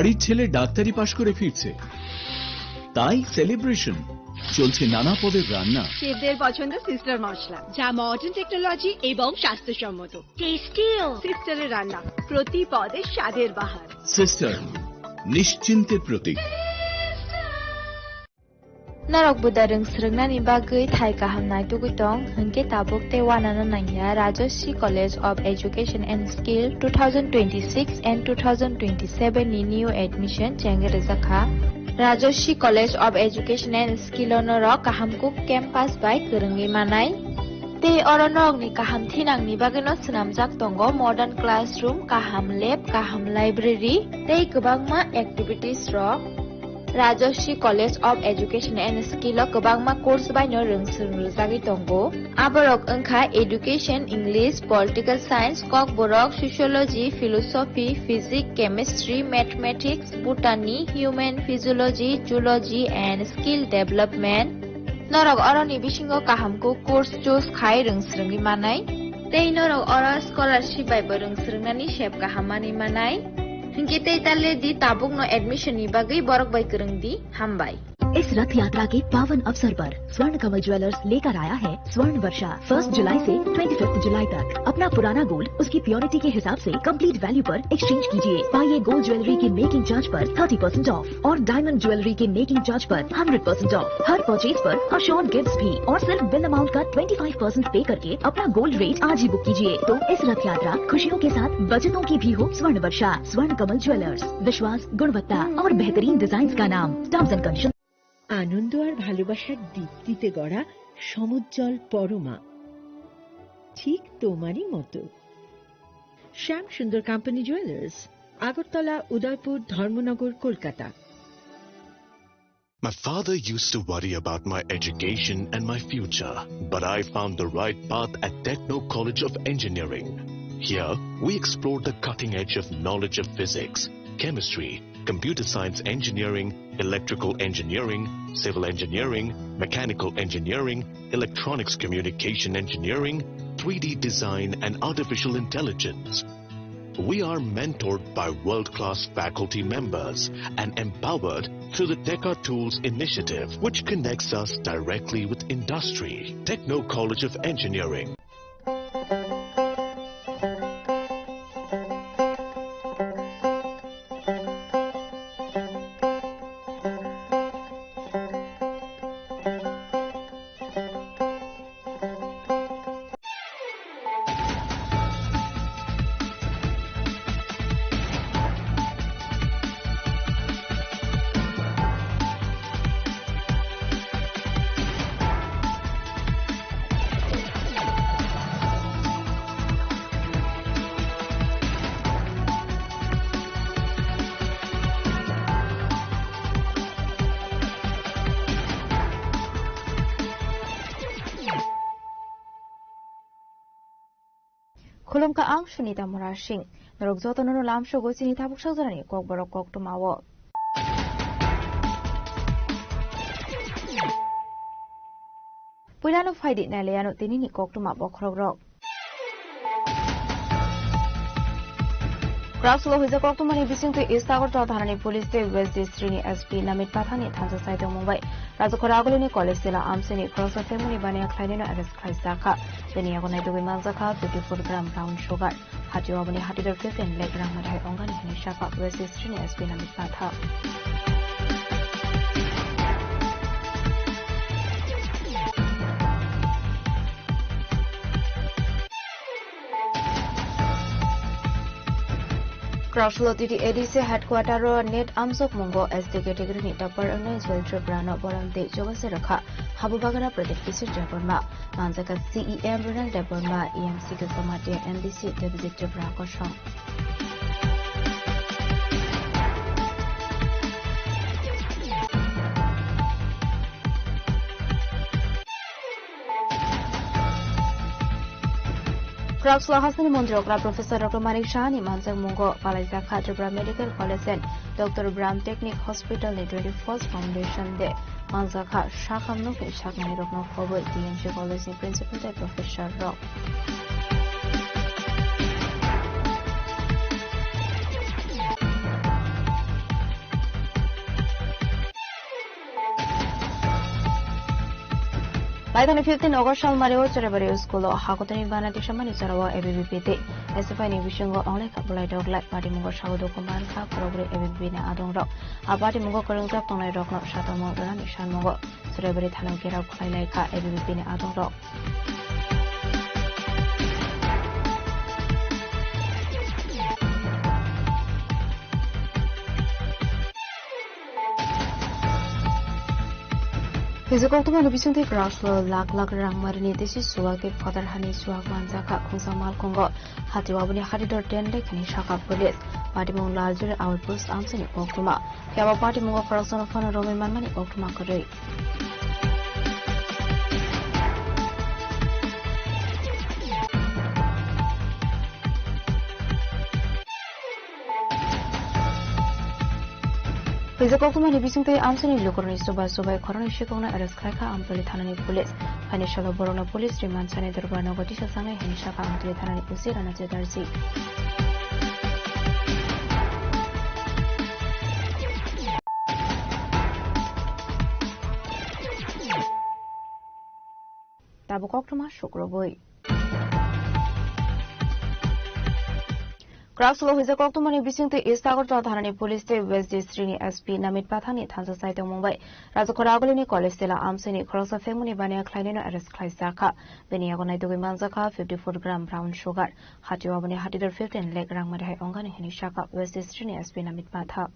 বাড়ির ছেলে ডাক্তারি পাশ করে ফিরছে, তাই সেলিব্রেশন চলছে নানা পদের রান্না। শেফদের পছন্দ সিস্টার মশলা, যা মডার্ন টেকনোলজি এবং স্বাস্থ্যসম্মত। টেস্টিও সিস্টারের রান্না, প্রতি পদে স্বাদের বাহার। Sister, নিশ্চিন্তের Pratik. Narok budareng srengna ni bagai thai kahamnai tugutong hengke tabuk te wanana nangya Rajoshi College of Education and Skill 2026 and 2027 ni new admission jengere zakha Rajoshi College of Education and Skill onoro kahamkuk campus by kerengi manai te oronok ni kaham thinang ni bageno snamjak tongo modern classroom, kaham lab, kaham library te kwbangma activities rok Rajoshi College of Education and Skill o kwbangma course baino rongsung rujagui tongo. Aborok wngkha Education, English, Political Science, Kok Borok, Sociology, Philosophy, Physics, Chemistry, Mathematics, Botany, Human Physiology, Zoology and Skill Development. Norok oroni bisingo kahamko course choose khai rongsrungni manai. Tei norok oro scholarship bai bo rongsrungnani shep kahamani manai. Hingke tale di tabuk no admission ni bagai borok bai kereng di hambai. इस रथ यात्रा के पावन अवसर पर स्वर्ण कमल jewellers लेकर आया है स्वर्ण वर्षा 1 जुलाई से 25 जुलाई तक। अपना पुराना गोल्ड उसकी प्योरिटी के हिसाब से कंप्लीट वैल्यू पर एक्सचेंज कीजिए। पाइए गोल्ड ज्वेलरी के मेकिंग चार्ज पर 30% ऑफ और डायमंड ज्वेलरी के मेकिंग चार्ज पर 100% ऑफ। हर परचेज पर अश्योर्ड गिफ्ट्स भी और सिर्फ बिल अमाउंट का 25% पे करके अपना गोल्ड रेट आज ही बुक कीजिए। तो इस रथ यात्रा खुशियों के साथ बचतों की भी हो। स्वर्ण वर्षा, स्वर्ण कमल ज्वेलर्स, विश्वास, गुणवत्ता और बेहतरीन डिजाइन का नाम। Terms and condition. আনন্দ আর ভালোবাসার দীপ্তিতে গড়া সমুজ্জ্বল পরমা, ঠিক তোমারই মতো। শ্যাম সুন্দর company jewellers, Agartala, Udaipur, Dharmanagar, Kolkata. My father used to worry about my education and my future, but I found the right path at Techno College of Engineering. Here, we explored the cutting edge of knowledge of physics, chemistry, computer science engineering, electrical engineering, civil engineering, mechanical engineering, electronics communication engineering, 3D design and artificial intelligence. We are mentored by world-class faculty members and empowered through the Teka Tools initiative, which connects us directly with industry. Techno College of Engineering. Khulum ka ang Sunita Murashing, narugzoto no lam shogo sinita bukshak zarani kok borok kok tumawo. Pulano faidi na leyano tinini kok tumawo krogrok. Kraslo huza kok tumani bising tu istagot thanani police te West District ni SP Namit Pathani thansa saito Mumbai. Rajokoragolini college sila amseni cross family bania khlainino arrest khaisa kha. Deni agonai dubi manzakha 54 gram brown sugar. Hati abani hati der 15 leg gram madhai ongani hini shaka West District ni SP Namit Patha. Kraslo titi ADC headquarter net amsok mungo SD category ni tapar angai jeltra brano boramte jogase rakha habu bagana pratik kisir jaborma manjaka CEM Ronald Deborma EMC ke samate NDC deputy jabra koshong Kraslo Hasan Mondrokra Professor Dr. Manik Shahani Manjak Mungo Palaisa Khatrabra Medical College and Dr. Bram Technic Hospital ni 21st Foundation de Manjaka Shakam no ke Shakmani Rokno Khobo DMC College ni Principal de Professor Rock Laitani 15 August Shalmario Cerebri School Hakotani Banati Shamani Sarawa ABBPT SFI Vishingo only Kapulai Dog like Party Mungo Shaudo Command Cup Probably ABB Adong Rock A Party Mungo Kurunga Tonai Rock Not Shatomo Nishan Mungo Cerebri Tano Kira Kailaka ABB Adong Rock Physical to one of the Graslow, Lak Rang Marini, this is Suaki, Father Hani Suak Manzaka, Kunsamal Congo, Hatiwabuni Hadidor Dende, Kanishaka Police, Patimon larger outpost arms in Oklahoma. Yaba Patimon Cross on a Roman Mamani Oklahoma Korea. Physical to many bising to Amsoni Lucorni Soba Corona Shikona Araskaka Ampoli Tanani Police, Financial Borona Police, Riman Senator Brano Gotisha Sanga, Henishaka Ampoli Tanani Pusi, and Azedarsi. Tabukokuma Shukroboy. Graslow is a Koktumani bising to East Agartala Thanani Police West District SP Namit Pathani Thansa Site Mumbai Razakoragolini College Stella Amsini Cross of Femuni Bania Kleinino Ares Klaisaka Beniagonai to Manzaka 54 gram brown sugar Hatiwabani Hatidor 15 leg rang Madai Ongan Hinishaka West District SP Namit Patha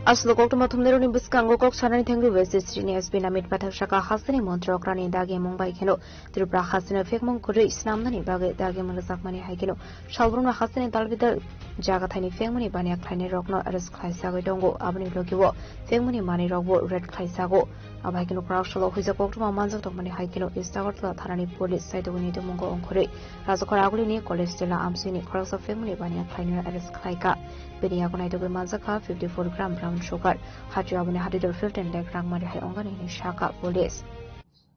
Aslo Kokuma Tumneruni Buskango Kok Sanani Tangu West District SP Namit Pathashaka Hasani Montrokrani Dagi Mumbai Keno Tripura Hasana Fekmon Kuri Snamani Bagi Dagi Manasakmani Haikeno Shalbruna Hasani Dalvidal Jagathani Femuni Bania Klani Rokno Ares Klaisago Dongo Abani Lokiwo Femuni Mani Robo Red Klaisago Abakino Kraushalo who is a Kokuma Manzo Tomani Haikeno Istagotla Tarani Police Side Winnie Mungo on Kuri Razakoragulini College Stella Amsini Cross of Femuni Bania Klani Ares Klaika Beniagonai to Manzaka 54 gram brown sugar Hatiwabani Hadidor 15 leg rang Madai Ongan Shaka Police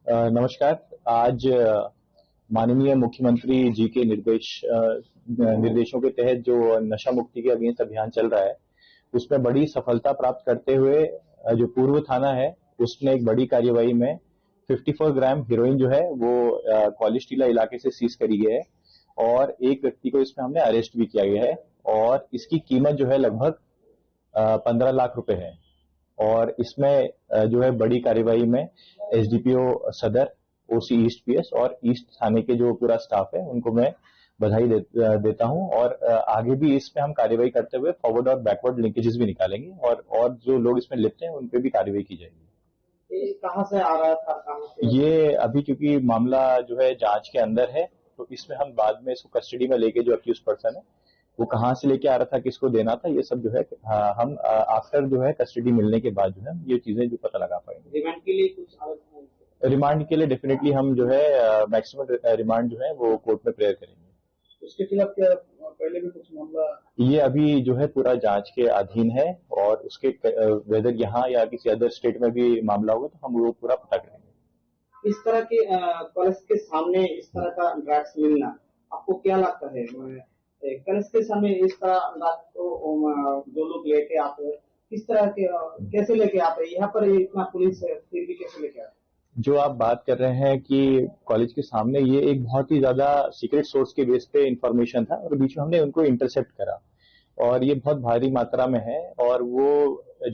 नमस्कार आज माननीय मुख्यमंत्री जी के निर्देशों के तहत जो नशा मुक्ति के अगेंस्ट अभियान चल रहा है उसमें बड़ी सफलता प्राप्त करते हुए जो पूर्व थाना है उसने एक बड़ी कार्यवाही में 54 ग्राम हेरोइन जो है वो कॉलेज टीला इलाके से सीज करी गई है और एक व्यक्ति को इसमें हमने अरेस्ट भी किया गया है और इसकी कीमत जो है लगभग 15 लाख रुपए है और इसमें जो है बड़ी कार्यवाही में एसडीपीओ सदर ओसी ईस्ट पीएस और ईस्ट थाने के जो पूरा स्टाफ है उनको मैं बधाई देता हूं और आगे भी इसमें हम कार्यवाही करते हुए फॉरवर्ड और बैकवर्ड लिंकेजेस भी निकालेंगे और जो लोग इसमें लिप्त हैं उन पे भी कार्यवाही की जाएगी। कहां से आ रहा था ये अभी क्योंकि मामला जो है जांच के अंदर है तो इसमें हम बाद में इसको कस्टडी में लेके जो अक्यूज पर्सन है वो कहां से लेके आ रहा था किसको देना था ये सब जो है हम आफ्टर जो है कस्टडी मिलने के बाद जो है ये चीजें जो पता लगा पाएंगे। रिमांड के लिए कुछ रिमांड के लिए डेफिनेटली हम जो है मैक्सिमम रिमांड जो है वो कोर्ट में प्रेयर करेंगे। उसके खिलाफ क्या पहले भी कुछ मामला ये अभी जो है पूरा जांच के अधीन है और उसके वेदर यहाँ या किसी अदर स्टेट में भी मामला होगा तो हम वो पूरा पता करेंगे। इस तरह के कॉलेज के सामने इस तरह का ड्रग्स मिलना आपको क्या लगता है? कॉलेज के सामने इस तरह ड्रग्स को जो लोग लेके आते हैं किस तरह के कैसे लेके आते हैं? यहाँ पर इतना पुलिस है फिर भी कैसे लेके आते हैं? जो आप बात कर रहे हैं कि कॉलेज के सामने ये एक बहुत ही ज्यादा सीक्रेट सोर्स के बेस पे इंफॉर्मेशन था और बीच में हमने उनको इंटरसेप्ट करा और ये बहुत भारी मात्रा में है और वो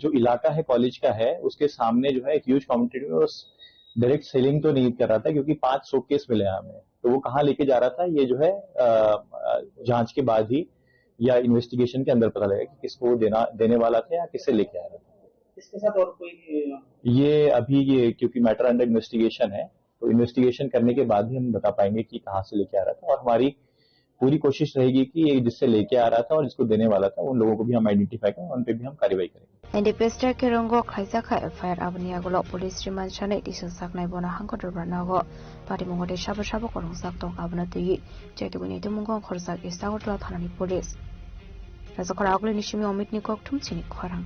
जो इलाका है कॉलेज का है उसके सामने जो है एक ह्यूज क्वांटिटी में डायरेक्ट सेलिंग तो नहीं कर रहा था क्योंकि 5 शोकेस मिले हमें तो वो कहाँ लेके जा रहा था ये जो है जांच के बाद ही या इन्वेस्टिगेशन के अंदर पता लगेगा कि किसको देने वाला था या किससे लेके आ रहा था। इसके साथ और कोई ये अभी ये क्योंकि मैटर अंडर इन्वेस्टिगेशन है तो इन्वेस्टिगेशन करने के बाद ही हम बता पाएंगे कि कहाँ से लेके आ रहा था और हमारी पूरी कोशिश रहेगी कि ये जिससे लेके आ रहा था और जिसको देने वाला था उन लोगों को भी हम आइडेंटिफाई करें उन पे भी हम कार्रवाई करेंगे। एनडीपीएसटर के रंगो खाइजाखा एफआईआर आबनियागोलो पुलिस रिमांड शाने टिसनसाक नाइबोना हांको दरबानागो पार्टी मंगोटे साबो को रंगसाक तो आबना तुई चैतुगुनि तुमुगो खरसाक इस्तागोटला थानानि police Rajakora Agli Nishimi Omit Nikok Tumchini Khorang.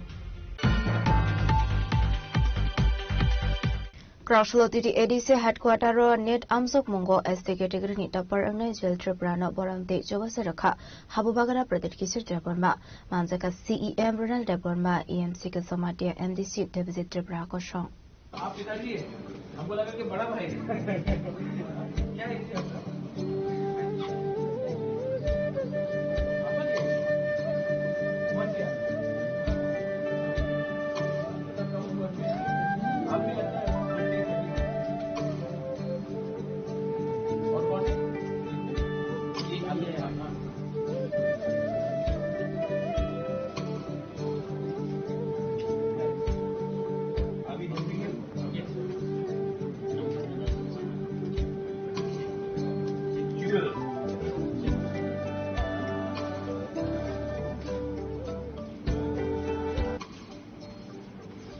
Crowdflow TTADC headquarter net Amsok Mungo SD category ni tapar angnai jel tribrana boramte Jawasaraka Habubagara Pradet Kisir Deborma Manzaka CEM Ronald Deborma EMC के समाटिया MDC Devisit Tribra को शौक आप पिताजी हमको लगा कि बड़ा भाई क्या है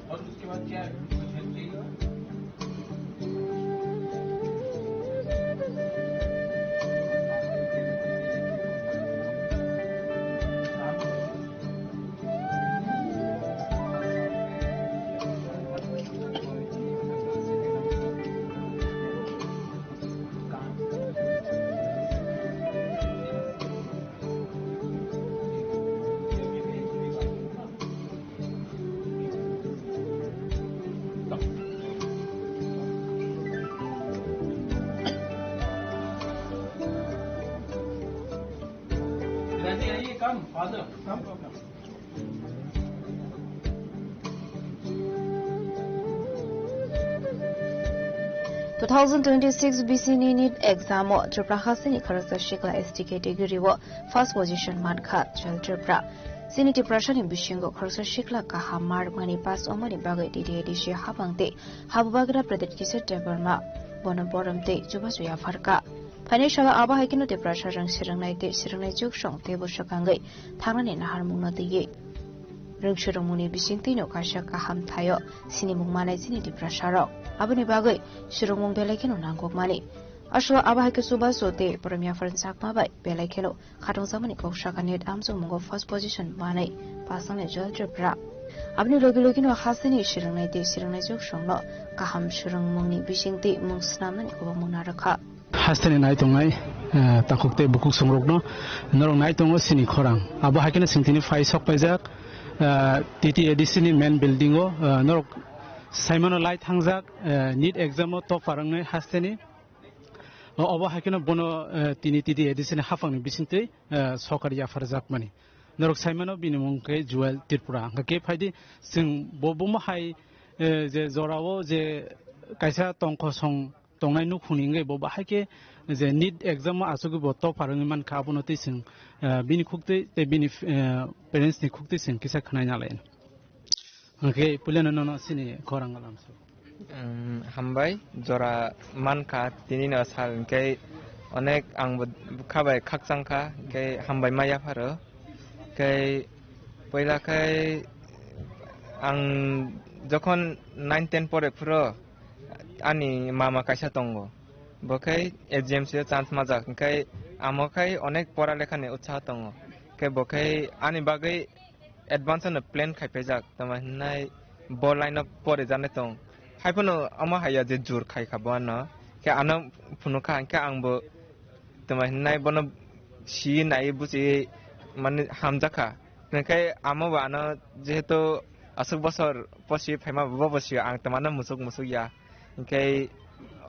और उसके बाद क्या है 2026 BC NEET exam o Tripura Hasini Kharasa Shikla ST category wo first position mankha chal Tripura Siniti Prashani Bishingo Kharasa Shikla Kahamar Mani Pass Omani Bagai DDADC Habangte Habubagra Pradet Kisir Deborma Bonaboramte Jubasuya Farka Financial Aba Hakino de Prasha Rang Sirangai de Sirangai Juk Shong Tebo Shakangai Tangani Nahar Muna de Ye Rungshurumuni Bishintino Kasha Kaham Tayo Sinimumana Siniti Prasharo Abani Bagai Shirumung Belekino Nangok Mani Ashwa Abahaka Suba Sote Premier Fransak Mabai Belekino Katong Zamaniko Shakanet Amso Mungo first position Mane Pasang Jol Tripura Abni Logilogino Hasani Shirangai de Sirangai Juk Shongno Kaham Shurumuni Bishinti Mungsnaman Munaraka Hasani Naitongai Takukte Bukuk Somrogno Norong Naitongo Sini Korang Abu Hakina Sintini Fai Sok Pajak TTADC ni main building o Norok Simon Light Hangzak NEET exam o top Farang Hasani Abu Hakina Bono Tini TTADC ni Hafang Bisinte Sokaria Farzak Mani Norok Simon o Binimungke Jewel Tirpura Hake Padi Sing Bobumo Hai Zorawo Je Kaisa Tongko Song Tongai nu kuningai boba hake je NEET exam asugu boto parangiman kabunote sing bini khukte te bini parents ni khukte sing kisa khanai nalain okay pulena no sini korangalam so hambai jora manka tinina sal kai onek ang khabai khaksangkha kai hambai maya pharo kai poila kai ang jokhon 9 10 pore phuro Ani mama kaisa tongo bokai exam chance majak kai amokai onek pora lekha ne utsaha tongo kai bokai ani bagai advance na plan khai pejak tamanai ball line up pore jane tong haipono ama haya je jur khai khabana ke ana phunuka ka angbo tamanai bono si nai buji mane hamjaka kai ama bana jeheto asuk bosor posi phaima bobosi ang tamana musuk ya Ingkai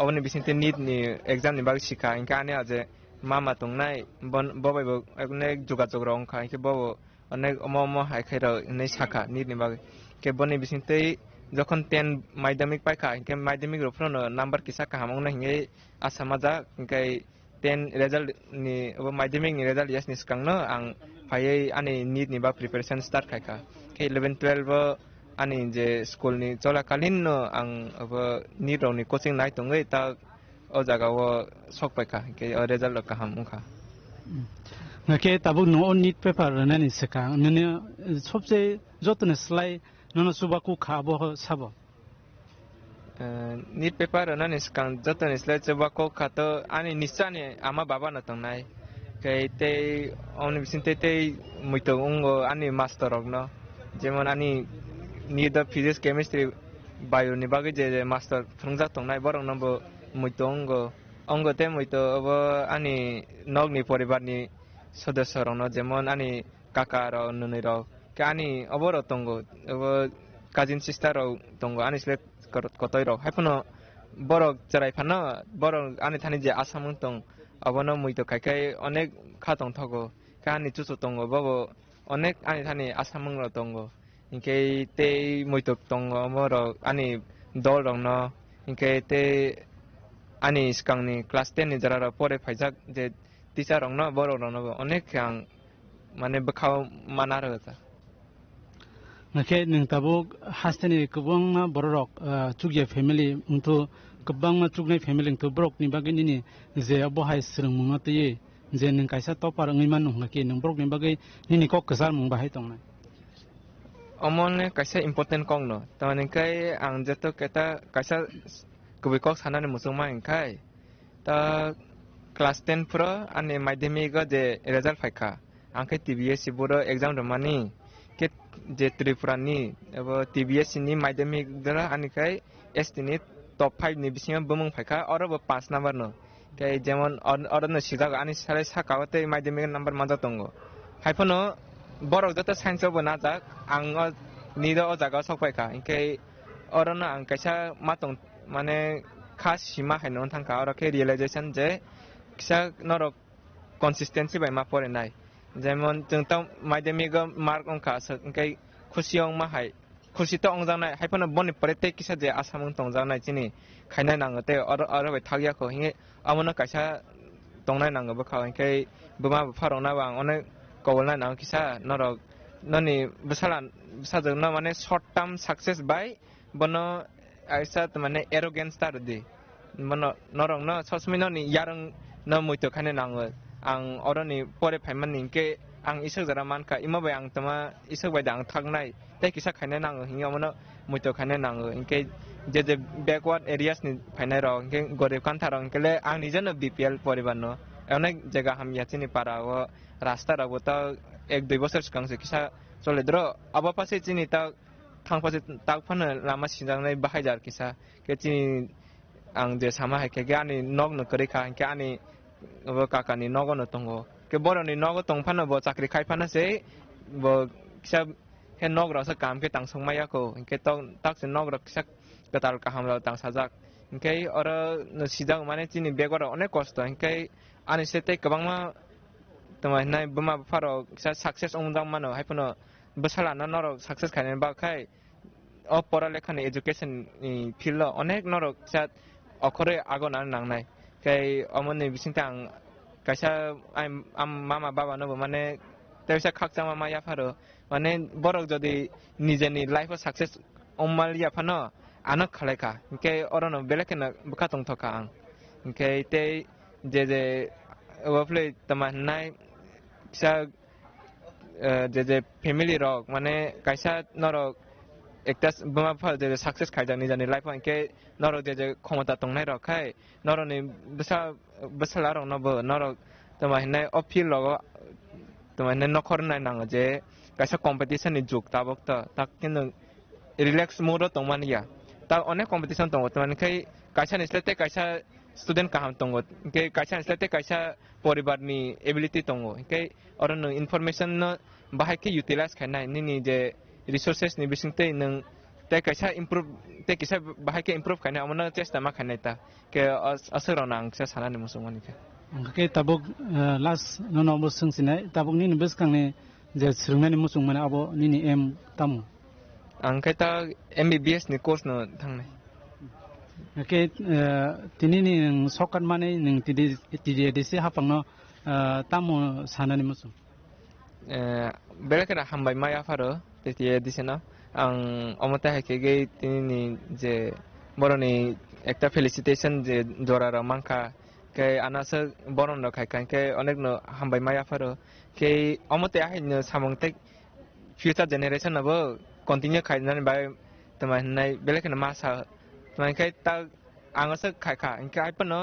awani bisinte NEET ni exam ni bag shika ingka ane aje mama tongnai bobai bo anek jogajog rong kha ingke bo anek omo hai khairo nei saka NEET ni bag ke boni bisinte jokhon 10 madhyamik paikha ingke madhyamik ro phrono number kisa kahamong na hingai asamaja ingkai 10 result ni obo madhyamik ni result yes ni skangno ang phai ani NEET ni bag preparation start khaika ke 11 12 Ani je school ni chola kalin no ang NEET ni coaching nai tongai ta o jaga wo sok paika ke result ka ham kha ngake tabu no NEET paper na ni seka nene sobse jotne slai nono subaku khabo sabo NEET paper na ni skang jotne slai subaku khato ani nichane ama baba na tongnai Kay te oni bisinte te muito ungo ani master rok no. Jemon ani ni the physics chemistry bio ni bagay je master phungjak tongnai borong nombo muito ungo te muito abo ani nog ni poribar ni sodasya rok no jemon ani kaka ro nunui ro ke ani oboro tongo abo cousin sister ro tongo ani sle kotoi ro haipuno borok charai phano borok ani thani je asamung tong abono muito kaikai onek khatong thogo kani chuchu tongo bobo onek ani thani asamung ro tongo inke te muito tongo moro ani dol rong no inke te ani skang ni class 10 ni jara ro pore phaijak je teacher rong no borok rong no onek khang mane bakhao manar ta nake ning tabuk hasteni kubang borok chugye family untu kubang chugnai family to brok ni bagini ni je abo hai srung munga te je ning kaisa topar ngiman nung nake ning brok ni bagai ni kok kesal mung bahai tong na omone kaisa important kong no tamane kai ang jeto keta kaisa kubikok sanane musuma ingkai ta class 10 pro ane madhyamik je result phaika angkai TBS boro exam romani ke je Tripurani abo TBS ni madhyamik dara anikai estimate top 5 ni bisinga bumung phaika oro 5 number no kai jemon oro no sijak ani sare sakawate madhyamik number maja tongo haipono borok jota science bo na jak ang nido o jaga sokpaika inkai oro no ang kaisa matong mane khas sima hainon thangka oro ke realization je kisa norok consistency bai ma pore nai যেমন जोंताव माध्यमिक mark अंका सकै खुसियं माहाय खुसित अंजानाय हाइफानो बनि परेते किसा जे आसामं तंजानाय चिनि खायनाय नांगते अर bye थागियाखौ हिङे अमनो कायसा तंनाय नांगो बखा हिंकै बुमा फारौना बां अनेक कवलनाय नांग किसा नरक ननि बसाजों न माने शॉर्ट टर्म सक्सेस बाय बनो आइसा माने एरोगेंस तारदि बनो नरक न ससमिनो नि यारं न मुइतो खाने नांगो ang oroni pore phaiman ningke ang isak jara manka imabai ang tama isak bai dang thagnai te kisa khaine nang hinga mono muito khaine nang inke je backward areas ni phainai ro inke gorib kantha ro inke le ang nijono BPL poribanno onek jaga ham yachini para o rasta ro ta 1-2 বছর sikangse kisa soledro aba pase chini ta thangpase tak phana lama sinjangnai bahaijar kisa ke chini ang je sama haike gani nog no kari kha inke ani abo kakani nogo no tongo ke boro ni nogo tong phana bo chakri khai phana se bo kisa he nog ra sa kam ke tang song maya ko ke tong tak se nog ra kisa katal ka hamla tang sajak ke ora no sidang mane chini begora onek kosto ke ani sete kabang ma tama nai buma faro kisa success ongdang mano haipono basala na noro success khaine ba khai o pora lekhani education ni field onek noro kisa okhore agon an nangnai kai amone bisintang kaisa am mama baba no mane tebisa khakchang mama ya pharo mane borok jodi nijeni life success ommal ya phano anak khalaika ke orono belekena bukatong thoka ang ke te je overplay tamanai sa je family rock mane kaisa norok একটা বমা ফল যে success খাইজা নিজানি life আইকে নর যে ক্ষমতা তংনাই রখাই নরনি বসলা রং নব নর তোমা হিনাই অফিল log তোমা হিনাই নখর নাই নাং যে কাইসা competition ni juk tabok ta tak kin relax mode tongmania ta onek competition tong তোমা kai kaisa nislete kaisa student kaham tong ke kaisa nislete kaisa poribar ni ability tong ke oron information no bahai ke utilize khanai ni je resources ni bisingte nang te kaisa improve te kisa bahai ke improve khane amana chesta ma khane ta ke asarona ang sa sana ni musumani ke tabuk last no no sung sinai tabuk ni bes kang ne je srungna ni musung mana abo ni em tamu ang kaita MBBS ni course no thangnai ke tini ni sokan mane ning tidi desi hapang no tamu sana ni musung belakera hambai maya faro tetiye disena ang omota hakege tini je boroni ekta felicitation je jorara manka ke anasa boron no khai ke onek no hambai maya faro ke omote ahin no samongte future generation abo continue khai nan bai tamai nai belakena masa tamai kai ta angasa khai kha inka ai pano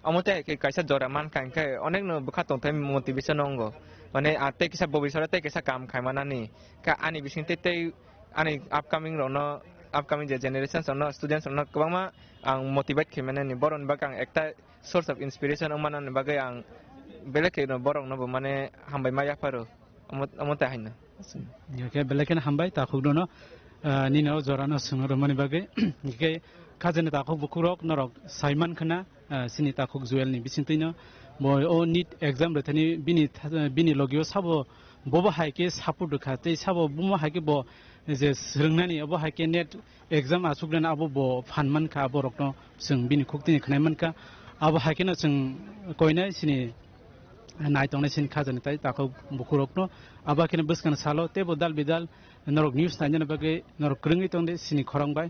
amute kaisa jora man kan kai onek no bukha tongthai motivation ongo mane ate kisa bobisora te kisa kam khaimanani ka ani bisingte te ani upcoming rono upcoming generations rono students rono kwangma ang motivate khimanani boron bakang ekta source of inspiration omanani bagai ang beleke no borong no mane hambai maya paro amute haina ke beleken hambai ta khugno no nino jorano sungro mani bagai ke kajene ta khug bukurok norok saiman khana sini ta khug juel ni bisintino bo o NEET exam rethani bini logio sabo bobo haike support khate sabo bumo haike bo je srungnani abo haike net exam asugran abo bo phanman kha abo rokno sung bini khugtini khnaiman ka abo haike no sung koina sini naitong sin khajane tai ta khug bukurokno aba kene buskan salo te bo dal bidal norok news tanjana bagai norok krungi tongde sini khorang bai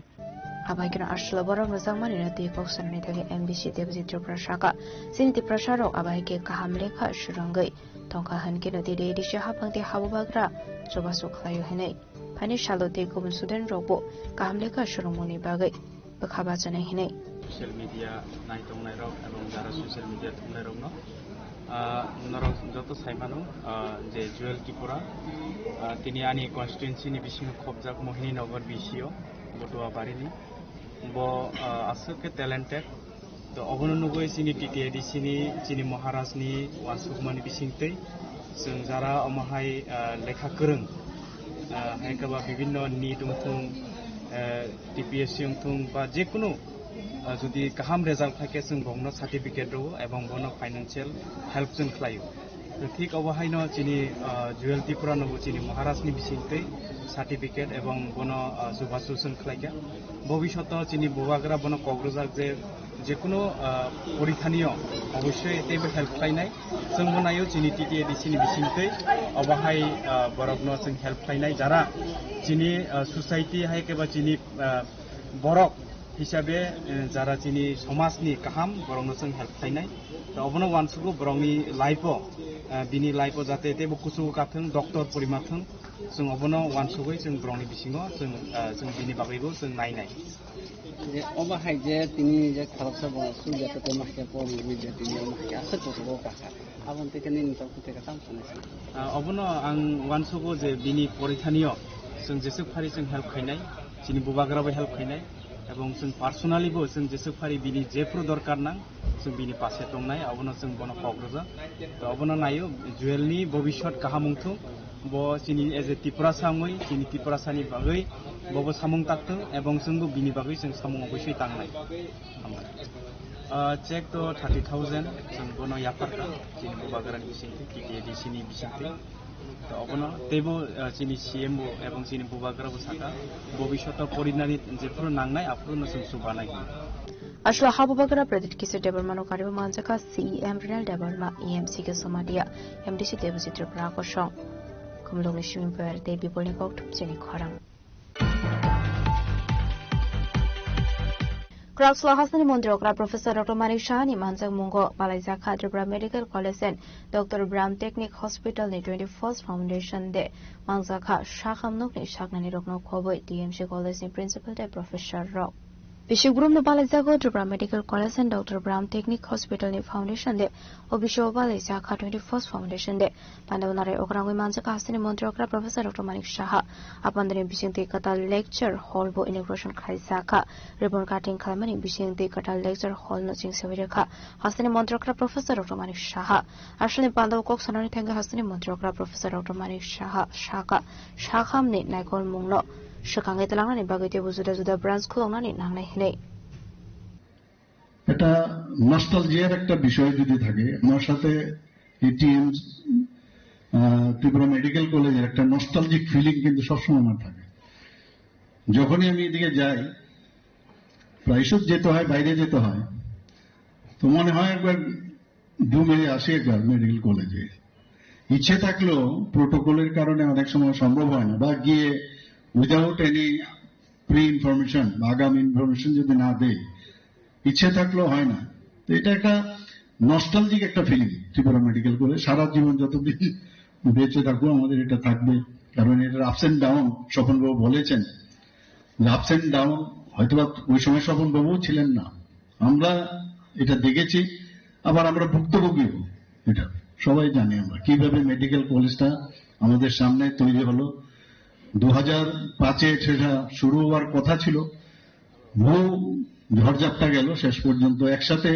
abaikina ashla borok rozang mani rati koksan ne thage MBC Devji Triprashaka sinti prasharo abaike kaham lekha shurangai tongka hanke nati de di sha phangte habubagra jobasu khlayu henei phani shalote gobun suden robo kaham lekha shurumoni bagai bakhaba jane henei social media naitong nairok ebong jara social media thumnairok no norok joto saimano je Joel Tripura tini ani constituency ni bising khobjak Mohini Nagar BCO Botua Barini bo asuk talented to obonunugoi sini TTAD sini Maharaj ni wasukmani bisingte sung jara omahai lekha kereng hai kaba bibinno ni tungtung TPSC ungtung ba jekuno যদি কাহাম result থাকে जों बंगनो certificate रो এবং बनो financial help जों खालायो ঠিক অবহাইনো চিনি জুয়েল ত্রিপুরা নবো চিনি মহারাজনি বিসিংতে সার্টিফিকেট এবং বনো সুভাষু जों খালাইয়া ভবিষ্যতে চিনি ববাগ্রা বনো কক্রজার যে কোনো পরীক্ষানিও অবশ্যই এতেবো হেল্প খালাইনাই जों বনাयो চিনি টিটিএডি চিনি বিসিংতে অবহাই বরকনো जों হেল্প খালাইনাই যারা চিনি সোসাইটি হাইকেবা চিনি বরক हिसाबे जरा चिनी समाजनि काहाम बरंनो जों हेल्प खालायनाय अबनो वानसुगो बरंनि लाइफो बिनि लाइफो जाते तेबो कुसु काथों डॉक्टर परिमाथों जों अबनो वानसुगै जों बरंनि बिसिङो जों बिनि बागैबो जों नायनाय जे अबाहाय जे तिनि जे खरबसा बंसु जाते ते माखे परि जे तिनि माखे आसे गथबो काका आबन तेकनि नितो कुते काम सनाय अबनो आं वानसुगो जे बिनि परिथानियो जों जेसु फारि जों हेल्प खालायनाय चिनि बुबाग्राबो हेल्प खालायनाय এবং जों पार्सोनालिबो जों जेसे फारि बिनि जेफ्रो दरकार नां जों बिनि पासे दंनाय अबनो जों बनो कग्रजा तो अबनो नायो जुएलनि भबिष्यत काहामुंथु बो चिनि एज ए त्रिपुरा सामै चिनि त्रिपुरा सानि बागै बबो सामुं ताकथों এবং जोंबो बिनि बागै जों सामुं अबयसै तांनाय चेक तो 30,000 जों बनो याफारका चिनि बुबाग्रानि बिसिंथि टिटिएडि सिनि बिसिंथि तो अबनो तेबो चिनि सीएमओ एवं चिनि बुबाग्राबो साका भविष्यत परिनानि जेफोर नांनाय आफोरनो जों सुबानाय ashla habubagra predit kise debarmano kariba manjaka CEM Renal Debarma EMC ke somadia MDC Devji Tripura ko shong kumlongni shimin per te bipolni kok thupcheni khorang Krausla Hasani Mondrokra Professor Dr. Manik Shahani Manjak Mungo Malaysia Tripura Medical College and Dr. Bram Technic Hospital ni 21st Foundation de Manjaka Shahamnok ni Shaknani Rokno Khoboi DMC College ni Principal de Professor Rock Bishopgrum no Malaysia Tripura Medical College and Dr. Bram Technic Hospital ni Foundation de Obisho Malaysia 21st Foundation de Pandawnare Okrangwi Manjaka Hasani Mondrokra Professor Dr. Manik Shaha Apandani Bishingti Kata Lecture Hall bo inauguration Khaisaka ribbon cutting Kalmani Bishingti Kata Lecture Hall no Sing Sevireka Hasani Mondrokra Professor Dr. Manik Shaha Ashani Pandaw Kok Sanani Thanga Hasani Mondrokra Professor Dr. Manik Shaha Shaka Shakhamni Naikol Mungno Shakange Talangani Bagate Buzuda Zuda branch Kulongani Nangnai Hine এটা নস্টালজিয়ার একটা বিষয় যদি থাকে আমার সাথে ATM Tripura medical কলেজের একটা nostalgic feeling কিন্তু সবসময় আমার থাকে যখনই আমি এদিকে যাই প্রায়শই যেতে হয় বাইরে যেতে হয় তো মনে হয় একবার ঘুরে আসি একবার মেডিকেল কলেজে ইচ্ছে থাকলেও প্রোটোকলের কারণে অনেক সময় সম্ভব হয় না বা গিয়ে উইদাউট এনি প্রি ইনফরমেশন আগাম ইনফরমেশন যদি না দেয় ইচ্ছে থাকলেও হয় না তো এটা একটা নস্টালজিক একটা ফিলিং ত্রিপুরা মেডিকেল কলেজ সারা জীবন যতদিন বেঁচে থাকবো আমাদের এটা থাকবে কারণ এটার আপস এন্ড ডাউন স্বপনবাবু বলেছেন আপস এন্ড ডাউন হয়তো ওই সময় স্বপনবাবুও ছিলেন না আমরা এটা দেখেছি আবার আমরা ভুক্তভোগীও। এটা সবাই জানি আমরা কিভাবে মেডিকেল কলেজটা আমাদের সামনে তৈরি হলো। 2005-এ সেটা শুরু হওয়ার কথা ছিল, বহু ঝড়ঝাপটা গেল, শেষ পর্যন্ত একসাথে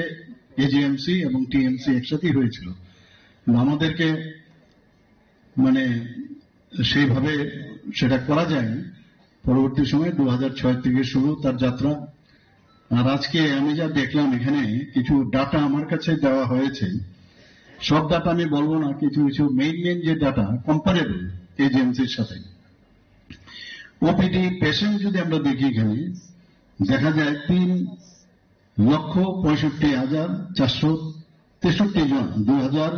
এজিএমসি এবং টিএমসি একসাথেই হয়েছিল। আমাদেরকে মানে সেইভাবে সেটা করা যায়নি। পরবর্তী সময়ে 2006 থেকে শুরু তার যাত্রা। আর আজকে আমি যা দেখলাম, এখানে কিছু ডাটা আমার কাছে দেওয়া হয়েছে, সব ডাটা আমি বলবো না, কিছু কিছু মেইন যে ডাটা কম্পারেবল এজিএমসির সাথে। ওপিডি পেশেন্ট যদি আমরা দেখি, এখানে দেখা যায় 3,65,463 জন 2000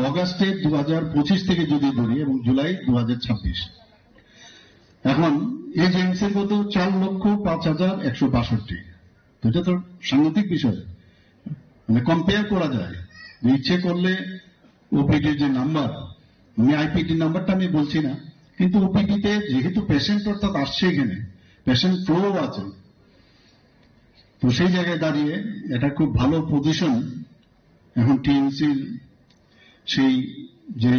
অগাস্টে 2025 থেকে যদি ধরি, এবং জুলাই 2026। এখন এজিএমসির কত 4,05,162। এটা তো সাংঘাতিক বিষয়, মানে কম্পেয়ার করা যায়। ইচ্ছে করলে ওপিডির যে নাম্বার, আমি আইপিডি নাম্বারটা আমি বলছি না, কিন্তু ওপিডিতে যেহেতু পেশেন্ট অর্থাৎ আসছে, এখানে পেশেন্ট ফ্লো আছে, তো সেই জায়গায় দাঁড়িয়ে এটা খুব ভালো পজিশন। এখন টিএমসির সেই যে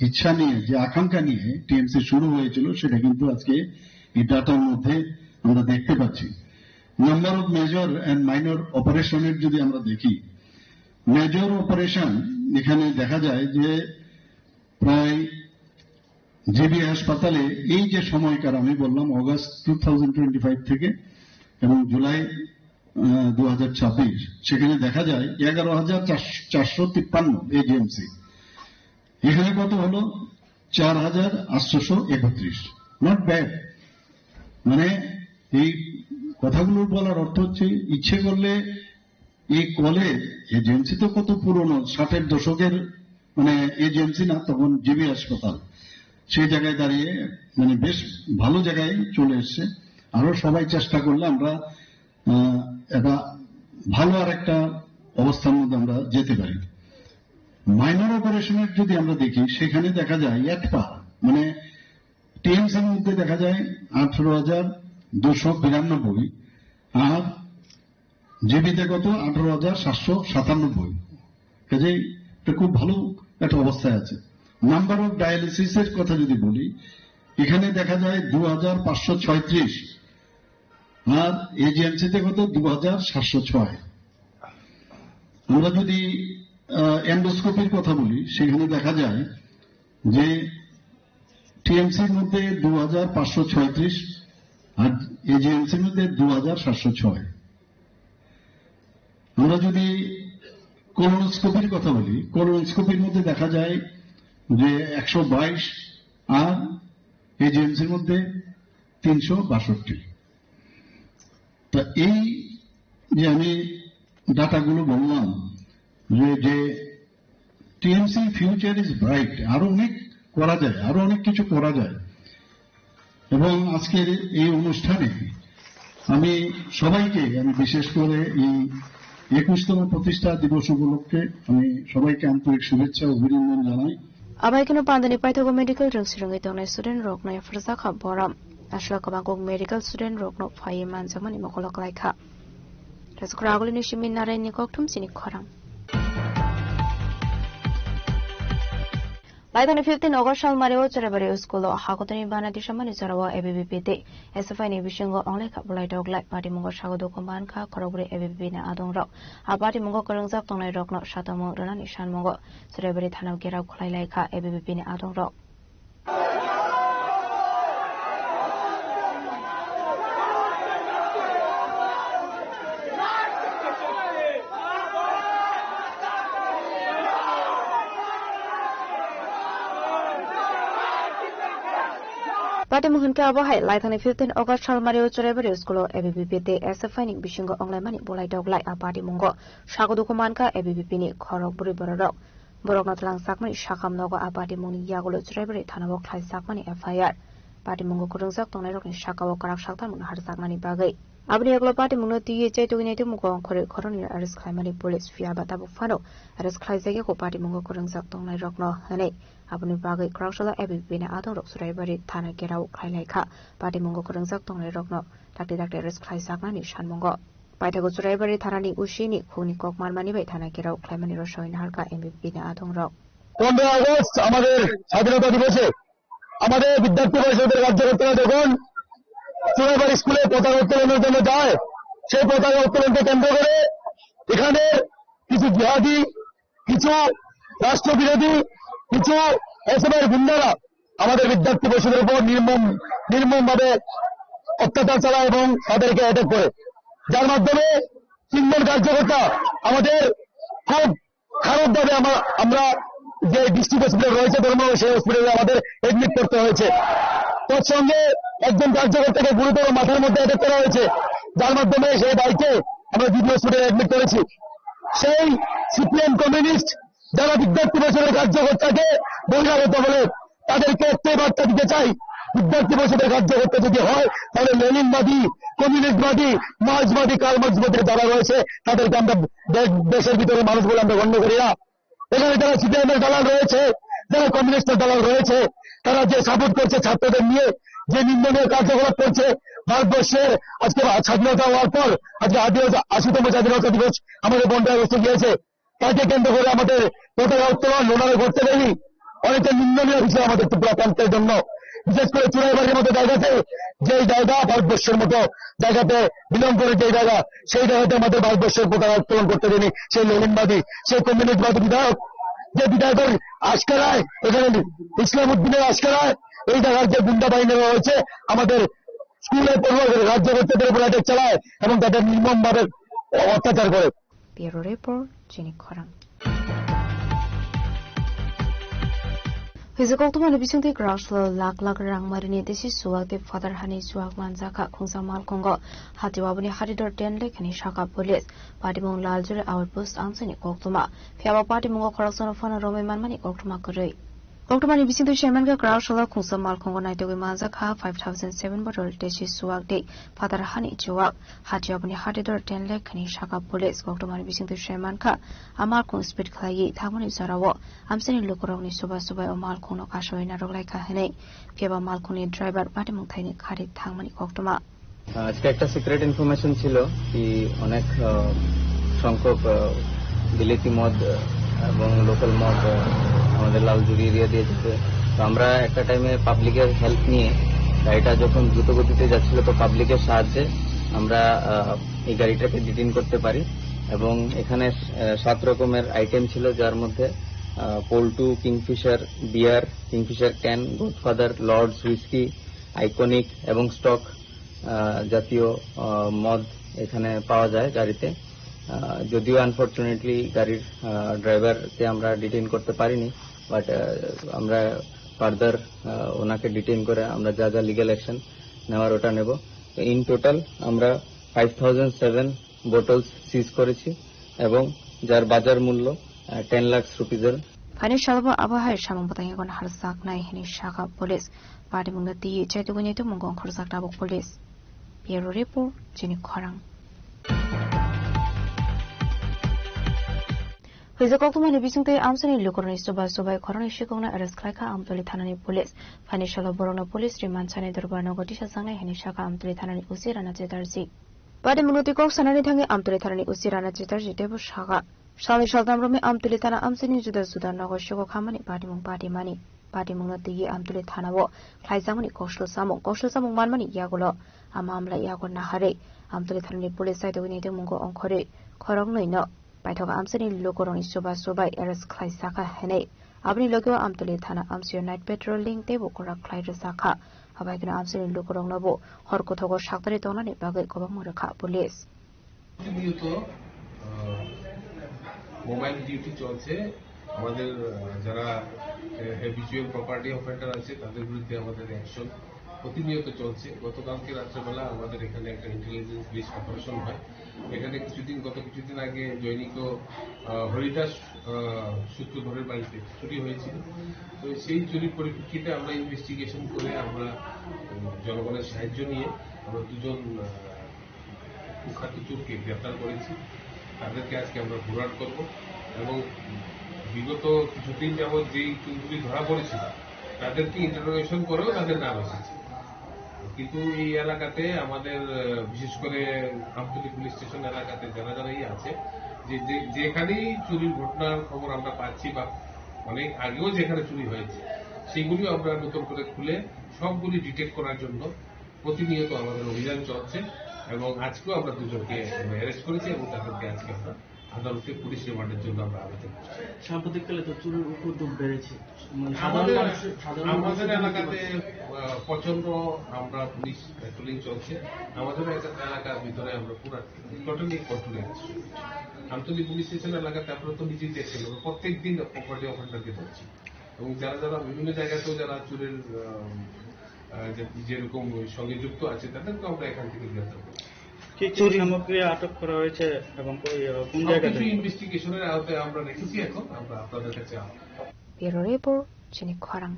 ইচ্ছা নিয়ে, যে আকাঙ্ক্ষা নিয়ে টিএমসি শুরু হয়েছিল, সেটা কিন্তু আজকে এই ডাটার মধ্যে আমরা দেখতে পাচ্ছি। Number of major and minor অপারেশনের যদি আমরা দেখি, মেজর অপারেশন এখানে দেখা যায় যে প্রায় জিবি হাসপাতালে এই যে সময়কার আমি বললাম, অগাস্ট 2025 থেকে এবং জুলাই 2026, সেখানে দেখা যায় 11,453 এজিএমসি। এখানে কত হলো 4,831। Not bad. মানে এই কথাগুলো বলার অর্থ হচ্ছে, ইচ্ছে করলে এই কলেজ এজেন্সি তো কত পুরনো, 60-এর দশকের মানে এজেন্সি না, তখন জিবি হাসপাতাল, সেই জায়গায় দাঁড়িয়ে মানে বেশ ভালো জায়গায় চলে এসছে। আরো সবাই চেষ্টা করলে আমরা এটা ভালো আর একটা অবস্থার মধ্যে আমরা যেতে পারি। মাইনর অপারেশনের যদি আমরা দেখি, সেখানে দেখা যায় মানে টিএমসির মধ্যে দেখা যায় 18,292, আর জিবিতে কত 18,797। কাজেই এটা খুব ভালো একটা অবস্থায় আছে। নাম্বার অফ ডায়ালিসিসের কথা যদি বলি, এখানে দেখা যায় 2,536, আর এজিএমসিতে কত 2,706। আমরা যদি এন্ডোস্কোপির কথা বলি, সেখানে দেখা যায় যে টিএমসির মধ্যে 2,536 আর এজিএমসির মধ্যে 2,706। আমরা যদি কোলোনোস্কোপির কথা বলি, কোলোনোস্কোপির মধ্যে দেখা যায় যে 122 আর এজিএমসির মধ্যে 362। তা এই যে আমি ডাটাগুলো বললাম, যে টিএমসি ফিউচার ইজ ব্রাইট, আরো অনেক করা যায়, আরো অনেক কিছু করা যায়। এবং আজকের এই অনুষ্ঠানে আমি সবাইকে, আমি বিশেষ করে এই 21তম প্রতিষ্ঠা দিবস উপলক্ষে আমি সবাইকে আন্তরিক শুভেচ্ছা ও অভিনন্দন জানাই। Abaikano pandani paithago medical rang sirangai tongnai student rokno yafrsa kha boram asla kabangkok medical student rokno phai manjamani mokolok laikha raskraguli ni shimin narai ni kokthum sini khorang Laitani 15 August salmario cerebari school hakotani banati samani jarawa ABBPT SFI ni bishingo only kablai doglai party mungo sagodo komban kha korobure ABBP na adong rok a party mungo korongjak tongnai rokno satamo rani shan mungo cerebari thanau gerau khlai lai kha ABBP ni adong rok Party Muhunka Abahai, Laitani 15 August Salmario Cerebri School, ABBPT, SFI ni Bishingo Onglemani, Bolai Dog Light, a party mungo, Shagodukomanka, ABBP ni, Koroburi Borok, Boroknatlang Sakmani, Shakam Nogo, a party muni Yagulo Cerebri, Tanavok Klai Sakmani, FIR, Party Mungo Kurunzak, Tonero, Shakawa Karak Shaktan, Harsakmani Bagay. Abniaglo Party Muno THA to Native Mugo, Coronel, Aris Climate Police, Fiabatabu Fano, Aris Klaisego, Party Mungo Kurunzak, Tonai Rockno, Hane. Abuni bagai crowdsola ABBP adong rok surai thana gerau khlai lai kha party mungo korongjak tongnai rokno takti risk khlai saknani shan mungo Paithago Churaibari Thanani Ushini Khuni Kok Marmani Bai Thana Kirau Claimani Roshoin Harka MVP na Adong Rok 15 August আমাদের স্বাধীনতা দিবসে আমাদের বিদ্যার্থী পরিষদের কার্যকর্তারা যখন চুরাইবাড়ি স্কুলে পতাকা উত্তোলনের জন্য যায় সেই পতাকা উত্তোলনকে কেন্দ্র করে এখানে কিছু জিহাদি কিছু রাষ্ট্রবিরোধী কিছু এসবের গুন্ডারা আমাদের বিদ্যার্থী পরিষদের উপর নির্মমভাবে অত্যাচার চালায় এবং তাদেরকে অ্যাটাক করে যার মাধ্যমে 3 জন কার্যকর্তা আমাদের খুব খারাপভাবে আমরা যে ডিস্ট্রিক্ট হসপিটাল রয়েছে ধর্মনগর সেই হসপিটালে আমাদের এডমিট করতে হয়েছে তার সঙ্গে একজন কার্যকর্তাকে গুরুতর মাথার মধ্যে অ্যাটাক করা হয়েছে যার মাধ্যমে সেই ভাইকে আমরা জিবি হসপিটালে এডমিট করেছি সেই সিপিএম কমিউনিস্ট যারা বিদ্যার্থী পরিষদের কার্যকর্তাকে বহিরাগত বলে তাদেরকে একটাই বার্তা দিতে চাই বিদ্যার্থী পরিষদের কার্যকর্তা যদি হয় তাহলে লেনিনবাদী কমিউনিস্টবাদী মার্ক্সবাদী কার্ল মার্ক্সবাদীর যারা রয়েছে তাদেরকে আমরা দেশের ভিতরে মানুষ বলে আমরা গণ্য করি না এখানে যারা সিপিএমের দালাল রয়েছে যারা কমিউনিস্টের দালাল রয়েছে তারা যে সাপোর্ট করছে ছাত্রদের নিয়ে যে নিন্দনীয় কার্যকলাপ করছে ভারতবর্ষের আজকে স্বাধীনতা হওয়ার পর আজকে 80তম স্বাধীনতা দিবস আমাদের 15 আগস্টে গিয়েছে তাকে কেন্দ্র করে আমাদের পতাকা উত্তোলন ওনারা করতে দেয়নি অনেকটা নিন্দনীয় বিষয় আমাদের ত্রিপুরা প্রান্তের জন্য বিশেষ করে চুরাইবাড়ির মতো জায়গাতে যেই জায়গা ভারতবর্ষের মতো জায়গাতে বিলং করে যে জায়গা সেই জায়গাতে আমাদের ভারতবর্ষের পতাকা উত্তোলন করতে দেয়নি সেই লেনিনবাদী সেই কমিউনিস্টবাদী বিধায়ক যে বিধায়কের আশকারায় এখানে ইসলাম উদ্দিনের আশকারায় এই জায়গার যে গুন্ডা বাহিনী রয়েছে আমাদের স্কুলের পড়ুয়াদের রাজ্যকর্তাদের উপর অ্যাটাক চালায় এবং তাদের নির্মমভাবে অত্যাচার করে Bureau Report Jenik Khorang Hizikok tumani bisingti graslo lak rang marini desi suwak de father hani suwak manjaka khungsa mal kongo hatiwabuni haridor 10 lekhani shaka police padimong laljure outpost ansani koktuma phiaba padimong correction fana rome manmani koktuma korei Oktomani bisingti chairman ka graslo khungsa mal kongo naitogui manjaka 5007 bottle desi suwak de father hani suwak hatiwabuni haridor 10 lekhani shaka police oktomani bisingti chairman ka amar kong speed khlai thamani sarawo amsani lokorogni suba amal kono kasoi na roglai ka hene phiaba mal koni driver padimong thaini khari thangmani koktoma আজকে একটা secret information ছিল কি অনেক সংখ্যক বিলেতি মদ এবং local মদ আমাদের লালজুড়ি এরিয়া দিয়ে যেতে তো আমরা একটা টাইমে পাবলিকের হেল্প নিয়ে গাড়িটা যখন দ্রুত গতিতে যাচ্ছিল তো পাবলিকের সাহায্যে আমরা এই গাড়িটাকে ডিটেইন করতে পারি এবং এখানে 7 রকমের আইটেম ছিল যার মধ্যে পোল্টু Kingfisher beer Kingfisher can Godfather Lords whisky iconic এবং স্টক জাতীয় মদ এখানে পাওয়া যায় গাড়িতে যদিও আনফরচুনেটলি গাড়ির ড্রাইভারকে আমরা ডিটেইন করতে পারিনি বাট আমরা ফার্দার ওনাকে ডিটেইন করে আমরা যা যা লিগ্যাল অ্যাকশন নেওয়ার ওটা নেব তো ইন টোটাল আমরা 5007 বোতলস সিজ করেছি এবং যার বাজার মূল্য 10 lakh রুপিজের Pani shalaba abahai shamang patang kon harsak nai hini shaka police padimong na ti chaituguni tu mongong khorsak tabok police Bureau Report Jenik Khorang Hizikok tumani bisingte amsani lukorni sobai khorani shikongna arrest khlaika amtoli thanani police Pani shalaba borona police remand chane darbar nogoti sangai hini shaka amtoli thanani usirana chetarji padimong ti kok sanani thangi amtoli thanani usirana chetarji tebo shaka Shali Shaldam Rome Amtuli Tana Amsini Juda Sudan Nago Shoko Kamani Padimong Padimani Padimong Tigi Amtuli Tanavo Klaizamani Koshlo Samong Manmani Yagulo Amamla Yago Nahare Amtuli Tani Police Site Winnie Mungo Onkore Korong no Baitoga Amsini Lokoroni Sobai Eres Klaisaka Hene Abni Logo Amtuli Tana Amsio Night Patrolling Tebo Kora Klaida Saka Abagina Amsini Lokorong Nabo Horkotogo Shaktari Tonani Bagay Kobamuraka Police mobile duty চলছে আমাদের যারা habitual property offender আছে তাদের বিরুদ্ধে আমাদের action প্রতিনিয়ত চলছে গতকালকে রাত্রেবেলা আমাদের এখানে একটা ইন্টেলিজেন্স বেস অপারেশন হয় এখানে গত কিছুদিন আগে জৈনিক হরিদাস সূত্রধরের বাড়িতে চুরি হয়েছিল তো সেই চুরির পরিপ্রেক্ষিতে আমরা ইনভেস্টিগেশন করে আমরা জনগণের সাহায্য নিয়ে আমরা 2 জন কুখ্যাত চোরকে গ্রেফতার করেছি তাদেরকে আজকে আমরা ঘোরাট করব এবং বিগত কিছুদিন যাবৎ যেই চুরগুলি ধরা পড়েছিল তাদেরকে ইন্টারোগেশন করেও তাদের নাম এসেছে কিন্তু এই এলাকাতে আমাদের বিশেষ করে আমতলী পুলিশ স্টেশন এলাকাতে যারা আছে যেখানেই চুরির ঘটনার খবর আমরা পাচ্ছি বা অনেক আগেও যেখানে চুরি হয়েছে সেগুলিও আমরা নতুন করে খুলে সবগুলি ডিটেক্ট করার জন্য প্রতিনিয়ত আমাদের অভিযান চলছে এবং আজকেও আমরা দুজনকে অ্যারেস্ট করেছি এবং তাদেরকে আজকে আমরা আদালতে পুলিশ রিমান্ডের জন্য আমরা আবেদন করছি। সাম্প্রতিককালে তো চুরির উপদ্রব বেড়েছে আমাদের এলাকাতে প্রচন্ড আমরা পুলিশ প্যাট্রোলিং চলছে আমাদের এলাকার ভিতরে আমরা পুরো টোটালি কন্ট্রোলে আছি। আমতলী পুলিশ স্টেশন এলাকাতে আপনারা তো নিজেই দেখছেন প্রত্যেক দিন প্রপার্টি অফেন্ডারকে ধরছি এবং যারা বিভিন্ন জায়গাতেও যারা চুরের যেরকম সঙ্গে যুক্ত আছে তাদেরকে আমরা এখান থেকে গ্রেফতার করছি। চুরি সামগ্রী আটক করা হয়েছে এবং কোন জায়গায় ইনভেস্টিগেশনের আওতায় আমরা রেখেছি এখন আমরা আপনাদের কাছে ব্যুরো রিপোর্ট চিনি খরাং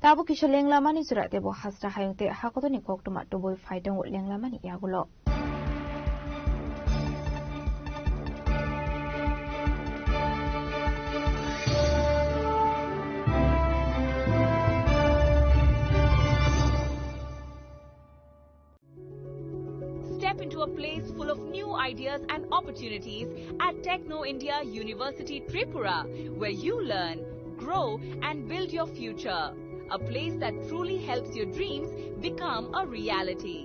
তাবো কিশোর লেংলামানি জুরাতে বো হাসরা হায়ুতে হাকতনি কোকটমা টুবই ফাইদং লেংলামানি ইয়াগুলো Step into a place full of new ideas and opportunities at Techno India University Tripura, where you learn, grow and build your future. A place that truly helps your dreams become a reality.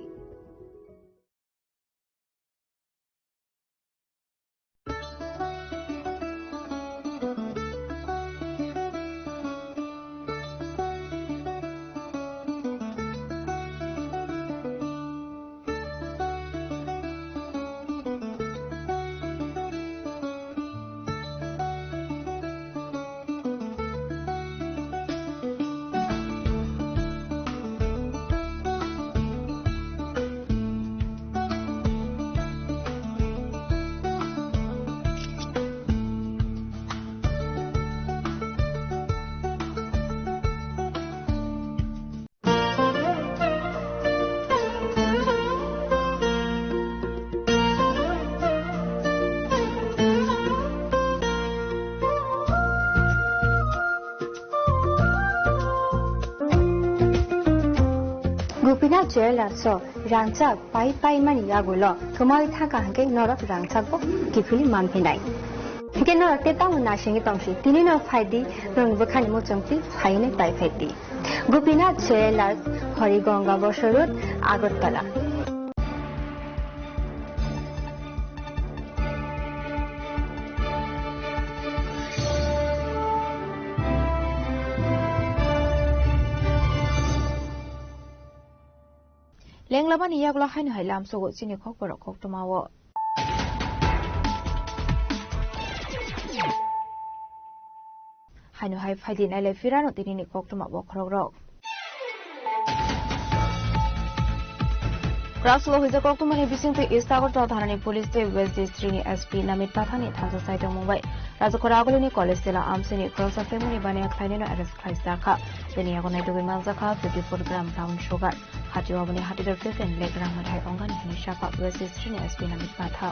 Gupina Jewelers so Rangchak pai mani yagulo Kumai Thaka Hanke Norok Rangchak bo Kifuli Mampinai. Hike Norok Teta Muna Shingi Tongshi, Tinino Faidi, Rung Bukani Muchumpi, Haine Pai Fedi. Gupina Jewelers Horigonga Boshorut, Agotala. লেংলামানি ইয়াগুলো হাইনো হাইলাম সগো চিনি খক বড় খক তোমাও হাইনো high ফাইদি নাইলে ফিরানো তিনি খক তোমা বখরক rock Kraslo hujak oktumani bisingpi Istagorta thanani police te West District ni SP Namit Pathani thansa site Mumbai Rajakora agolini college tela amsini crossa family bane khlainino arrest khaista kha teni agonai dogi malza kha 54 gram brown sugar hati wabani hati der 15 leg gram madhai ongani ni shaka West District ni SP Namit Patha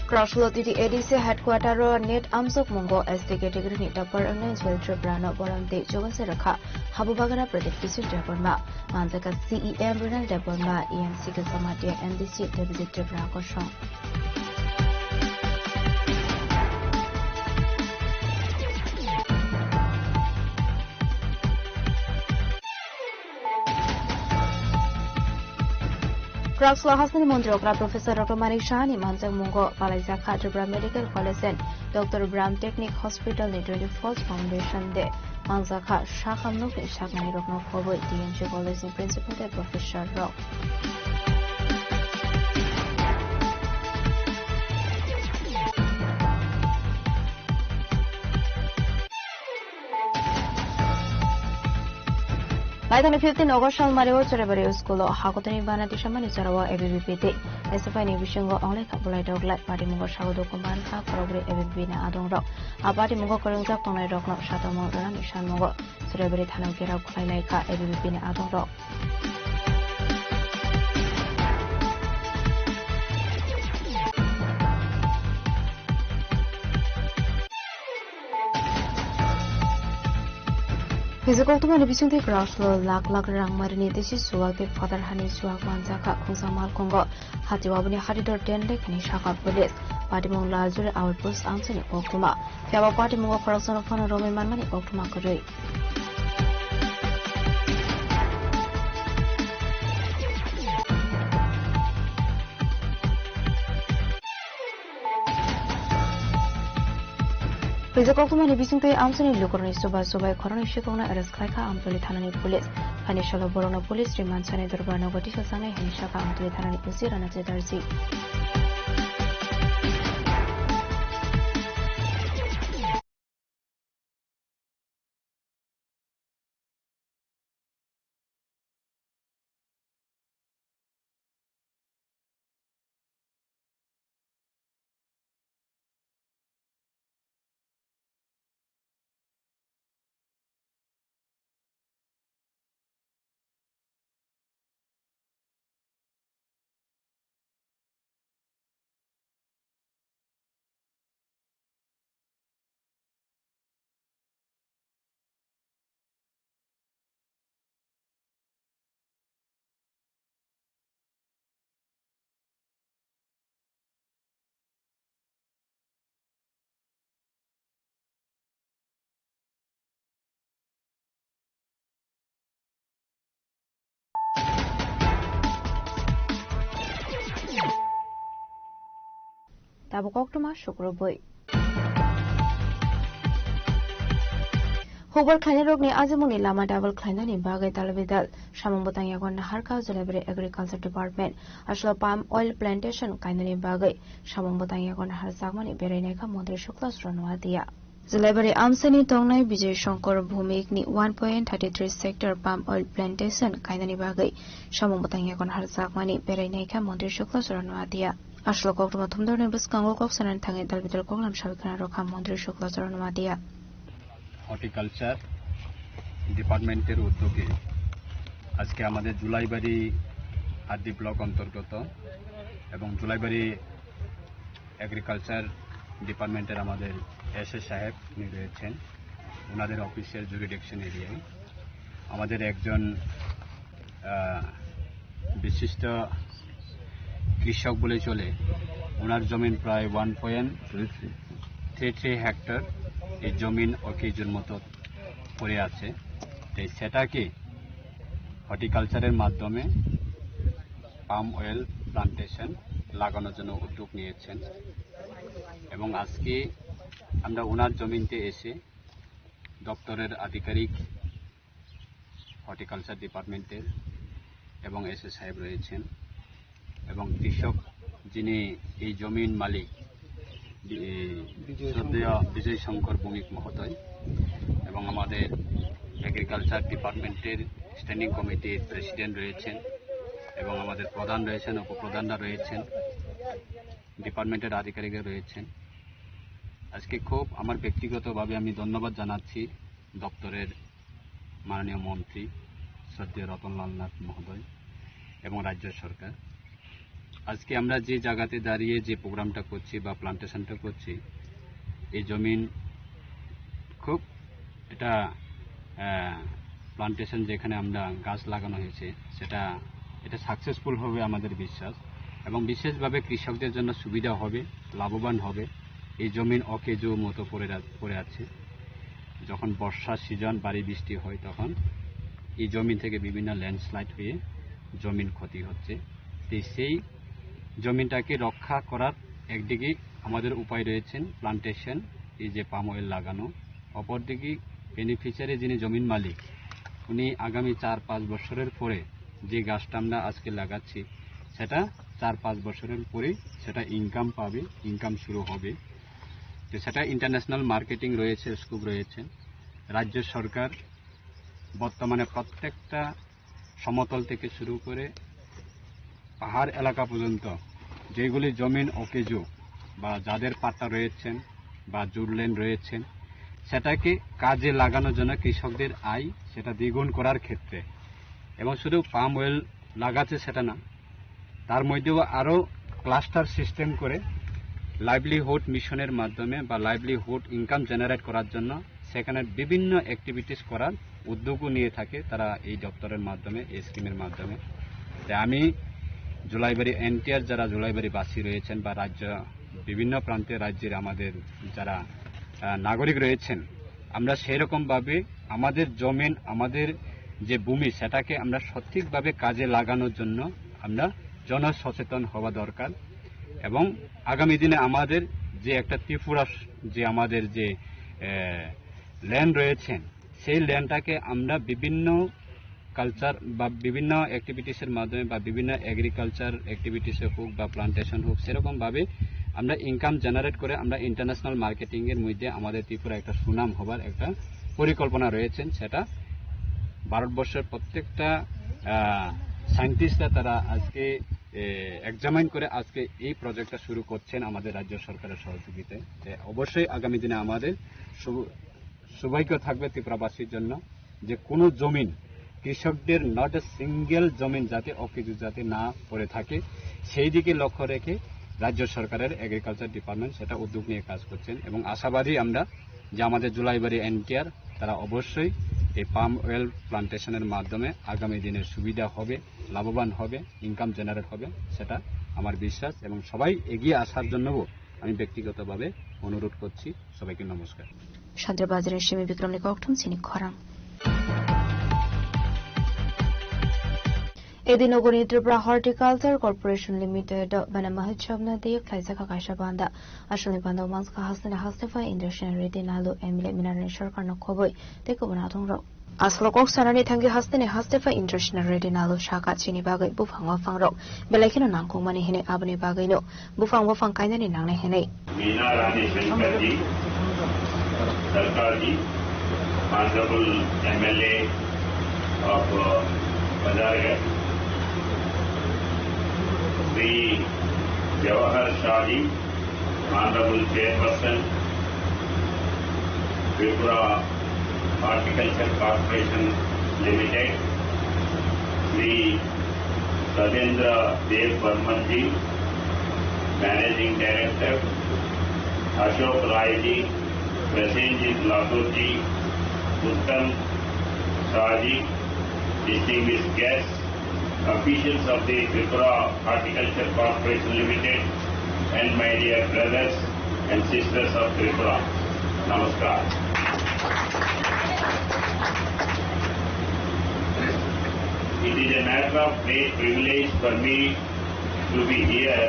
Kraslo titi ADC headquarter net amsok mungo ST category ni topper online well tribunal borante jogase rakha habubagara project pisu deparma manjaka CEM runal deparma EMC ke samate NDC deputy tribunal ko shong Kraslo Hasani Mondrokra Professor Dr. Manik Shahani Manjak Mungo Palaisa Tripura Medical College and Dr. Bram Technic Hospital ni 24th Foundation de Manjaka Shakam Nukni Shakmani Rokno Khoboi DMG College ni Principal de Professor Rock Baitani 15 August Mario Cerebral School Hakotani Banati Shamani Sarawa ABBPT SFI ni Bishango online Kapulai Dog Light Party Mungo Shagodo Kuman Ka Progre ABB na Adong Rock A Party Mungo Korungja Kongai Rock Nok Shatomo Ran Ishan Mungo Cerebral Thanam Kira Kulai Ka ABBP na Adong Rock Physical to many bising the grass lak rang marini this is suak the father honey suak manzaka kunsamal kongo hatiwabuni hadidor dende kani shaka police party mong larger outpost answer oktuma fiaba party mong corruption of honor roman mani oktuma koroi Physical to many bising the answer in Lukorni Subai Koroni Shikona arrest Klaka Ampoli Tanani police. Financial Borono police remand Senator Barno Gotisha Sanga Henshaka Ampoli Tanani Pusi and Darcy. Tabukok to Mashukro boy. Hobart Kainerogni Azimuni Lama Double Kleinani Bagai Talavidal, Shamambutang Yagon Harka Zulabre Agriculture Department, Ashla Palm Oil Plantation Kainani Bagai, Shamambutang Yagon Harsagmani Bereneka Mondre Shuklas Ronwadia. Zulabari Amsani Tongnai Vijay Shankar Bhumikni 1.33 sector palm oil plantation Kainani Bagai, Shamambutang Yagon Harsagmani Bereneka Mondre Shuklas Ronwadia. Ashlokok to Matumdor Nebus Kangokok Sanan Tangi Dalvital Kongam Shalkana Rokam Mondre Shuklas Ronwadia. Horticulture ডিপার্টমেন্টের উদ্যোগে আজকে আমাদের জুলাইবাড়ি আদি block অন্তর্গত এবং Julaibari agriculture ডিপার্টমেন্টের আমাদের SA সাহেব উনি রয়েছেন ওনাদের অফিসের জুরিডিকশন এরিয়ায় আমাদের একজন বিশিষ্ট কৃষক বলে চলে ওনার জমিন প্রায় 1.33 হেক্টর এই জমিন অকেজোর মতো পড়ে আছে তাই সেটাকে হর্টিকালচারের মাধ্যমে পাম অয়েল প্লান্টেশন লাগানোর জন্য উদ্যোগ নিয়েছেন এবং আজকে আমরা ওনার জমিতে এসে দপ্তরের আধিকারিক হর্টিকালচার ডিপার্টমেন্টের এবং এসএ সাহেব রয়েছেন এবং কৃষক যিনি এই জমির মালিক বিজয় শঙ্কর ভৌমিক মহোদয় এবং আমাদের এগ্রিকালচার ডিপার্টমেন্টের স্ট্যান্ডিং কমিটির প্রেসিডেন্ট রয়েছেন এবং আমাদের প্রধান রয়েছেন উপপ্রধানরা রয়েছেন ডিপার্টমেন্টের আধিকারিকরা রয়েছেন আজকে খুব আমার ব্যক্তিগতভাবে আমি ধন্যবাদ জানাচ্ছি দপ্তরের মাননীয় মন্ত্রী শ্রদ্ধেয় রতনলাল নাথ মহোদয় এবং রাজ্য সরকার আজকে আমরা যে জায়গাতে দাঁড়িয়ে যে প্রোগ্রামটা করছি বা প্লান্টেশনটা করছি এই জমিন খুব এটা প্লান্টেশন যেখানে আমরা গাছ লাগানো হয়েছে এটা সাকসেসফুল হবে আমাদের বিশ্বাস এবং বিশেষভাবে কৃষকদের জন্য সুবিধা হবে লাভবান হবে এই জমিন অকেজো মতো পড়ে আছে যখন বর্ষার সিজন ভারী বৃষ্টি হয় তখন এই জমিন থেকে বিভিন্ন ল্যান্ডস্লাইড হয়ে জমিন ক্ষতি হচ্ছে সেই জমিটাকে রক্ষা করার একদিকে আমাদের উপায় রয়েছেন প্লান্টেশন এই যে পাম অয়েল লাগানো অপরদিকে বেনিফিশিয়ারি যিনি জমিন মালিক উনি আগামী 4-5 বছরের পরে যে গাছটা আমরা আজকে লাগাচ্ছি সেটা 4-5 বছরের পরে সেটা ইনকাম পাবে ইনকাম শুরু হবে তো সেটা ইন্টারন্যাশনাল মার্কেটিং রয়েছে স্কোপ রয়েছে রাজ্য সরকার বর্তমানে প্রত্যেকটা সমতল থেকে শুরু করে পাহাড় এলাকা পর্যন্ত যেগুলি জমিন অকেজো বা যাদের পাট্টা রয়েছেন বা জুড়লেন রয়েছেন সেটাকে কাজে লাগানোর জন্য কৃষকদের আয় সেটা দ্বিগুণ করার ক্ষেত্রে এবং শুধু পাম অয়েল লাগাচ্ছে সেটা না তার মধ্যেও আরও ক্লাস্টার সিস্টেম করে লাইভলিহুড মিশনের মাধ্যমে বা লাইভলিহুড ইনকাম জেনারেট করার জন্য সেখানে বিভিন্ন অ্যাক্টিভিটিস করার উদ্যোগও নিয়ে থাকে তারা এই দপ্তরের মাধ্যমে, এই স্কিমের মাধ্যমে। তাই আমি জুলাইবাড়ি এনটিআর যারা জুলাইবাড়িবাসী রয়েছেন বা রাজ্য বিভিন্ন প্রান্তের রাজ্যের আমাদের যারা নাগরিক রয়েছেন, আমরা সেরকমভাবে আমাদের জমিন, আমাদের যে ভূমি, সেটাকে আমরা সঠিকভাবে কাজে লাগানোর জন্য আমরা জনসচেতন হওয়া দরকার। এবং আগামী দিনে আমাদের যে একটা ত্রিপুরা যে আমাদের যে ল্যান্ড রয়েছেন, সেই ল্যান্ডটাকে আমরা বিভিন্ন কালচার বা বিভিন্ন অ্যাক্টিভিটিসের মাধ্যমে বা বিভিন্ন এগ্রিকালচার অ্যাক্টিভিটিসে হোক বা প্লান্টেশন হোক, সেরকমভাবে আমরা ইনকাম জেনারেট করে আমরা ইন্টারন্যাশনাল মার্কেটিংয়ের মধ্যে আমাদের ত্রিপুরা একটা সুনাম হবার একটা পরিকল্পনা রয়েছেন। সেটা ভারতবর্ষের প্রত্যেকটা সায়েন্টিস্টরা তারা আজকে এক্সামাইন করে আজকে এই প্রজেক্টটা শুরু করছেন আমাদের রাজ্য সরকারের সহযোগিতায়। অবশ্যই আগামী দিনে আমাদের সৌভাগ্য থাকবে ত্রিপুরাবাসীর জন্য যে কোনো জমিন কৃষকদের নট এ সিঙ্গেল জমিন যাতে অকেজু যাতে না পড়ে থাকে, সেই দিকে লক্ষ্য রেখে রাজ্য সরকারের এগ্রিকালচার ডিপার্টমেন্ট সেটা উদ্যোগ নিয়ে কাজ করছেন। এবং আশাবাদী আমরা যে আমাদের জুলাইবাড়ি এনটিআর তারা অবশ্যই এই পাম অয়েল প্লান্টেশনের মাধ্যমে আগামী দিনের সুবিধা হবে, লাভবান হবে, ইনকাম জেনারেট হবে, সেটা আমার বিশ্বাস। এবং সবাই এগিয়ে আসার জন্যও আমি ব্যক্তিগতভাবে অনুরোধ করছি। সবাইকে নমস্কার। Chandrabajaran Shimi Vikram Nikoktum Sinik Khorang. এদিন অগণী ত্রিপুরা হর্টিকালচার কর্পোরেশন লিমিটেড বানা মহোৎসব দিয়ে ফ্লাইসা কাকাশা বান্দা আসলে বান্দা মাংসকা হাসনে হাসতেফা ইন্ডাস্ট্রিয়াল রেডি নালো এমএলএ মিনারেন সরকার নখবই দেখো বনা থংরো আসল কক সানানি থাঙ্গি হাসনে হাসতেফা ইন্ডাস্ট্রিয়াল রেডি নালো শাখা চিনি বাগৈ বুফাং ওয়াফাংরো বেলাইখিনো নাংকং মানি হেনে আবনি বাগৈনো বুফাং ওয়াফাং কাইনানি নাংনে হেনে मीना रानी Shankar ji, Sarkar ji, honourable MLA of Bajargarh Shri Jawahar Shah ji, honourable chairperson Tripura horticulture corporation limited Shri Sadendra Dev Barman ji, managing director Ashok Rai ji, Prasenjit Latur ji, Uttam Shah ji, distinguished guests, officials of the Tripura Horticulture Corporation Limited, and my dear brothers and sisters of Tripura. Namaskar. It is a matter of great privilege for me to be here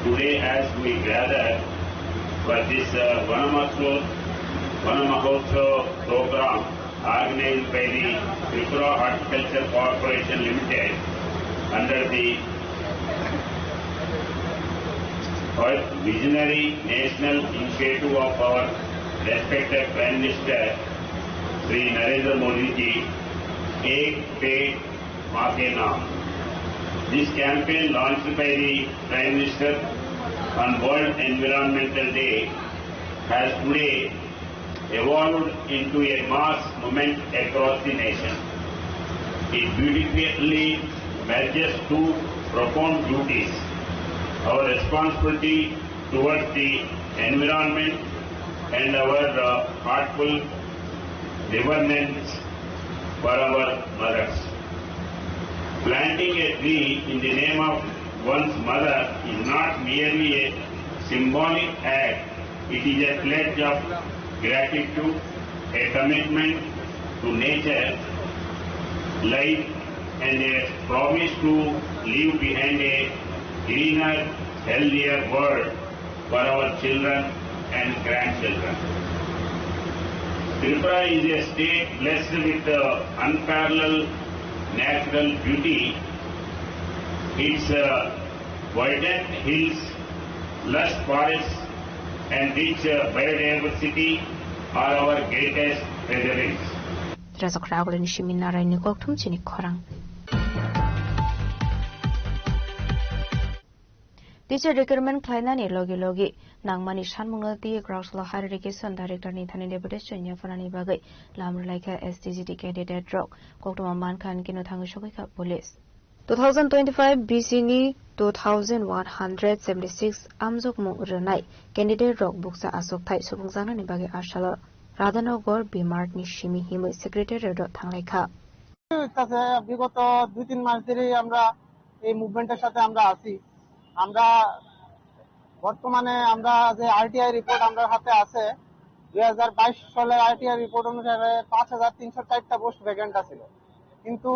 today as we gather for this Vanamahotsav program organized by the Tripura Horticulture Corporation Limited under the visionary national initiative of our respected Prime Minister Sri Narendra Modi ji, Ek Ped Maa Ke Naam. This campaign launched by the Prime Minister on World Environmental Day has today evolved into a mass movement across the nation. It beautifully merges two profound duties: our responsibility towards the environment and our heartful reverence for our mothers. Planting a tree in the name of one's mother is not merely a symbolic act, it is a pledge of gratitude, a commitment to nature, life, and a promise to leave behind a greener, healthier world for our children and grandchildren. Tripura is a state blessed with unparalleled natural beauty. Its verdant hills, lush forests, and rich biodiversity are our greatest treasures. Razak Ragul ni Shimina Rai Nikoktum Sinik Khorang. Teacher recruitment Klainani Logi Nangmani Shanmunga the Grousla Higher Education Director Nithani Deputation Yafanani Bagai Lam Laika STGT candidate rock Koktuma Mankan Kinotangashoka Police 2025 BCNE 2176 Amzok Mo Renai candidate rock books Asok Thai Subungzana Nibagi Ashala Radhanagar বিমার্টনি সিমি হিমৈ secretariat থাংলাইখা বিগত 2-3 মাস ধরেই আমরা এই মুভমেন্টের সাথে আমরা আছি। আমরা বর্তমানে আমরা যে আরটিআই রিপোর্ট আমরা হাতে আছে 2022 সালের আরটিআই রিপোর্ট অনুসারে 5304টা পোস্ট ভ্যাকেন্ট ছিল, কিন্তু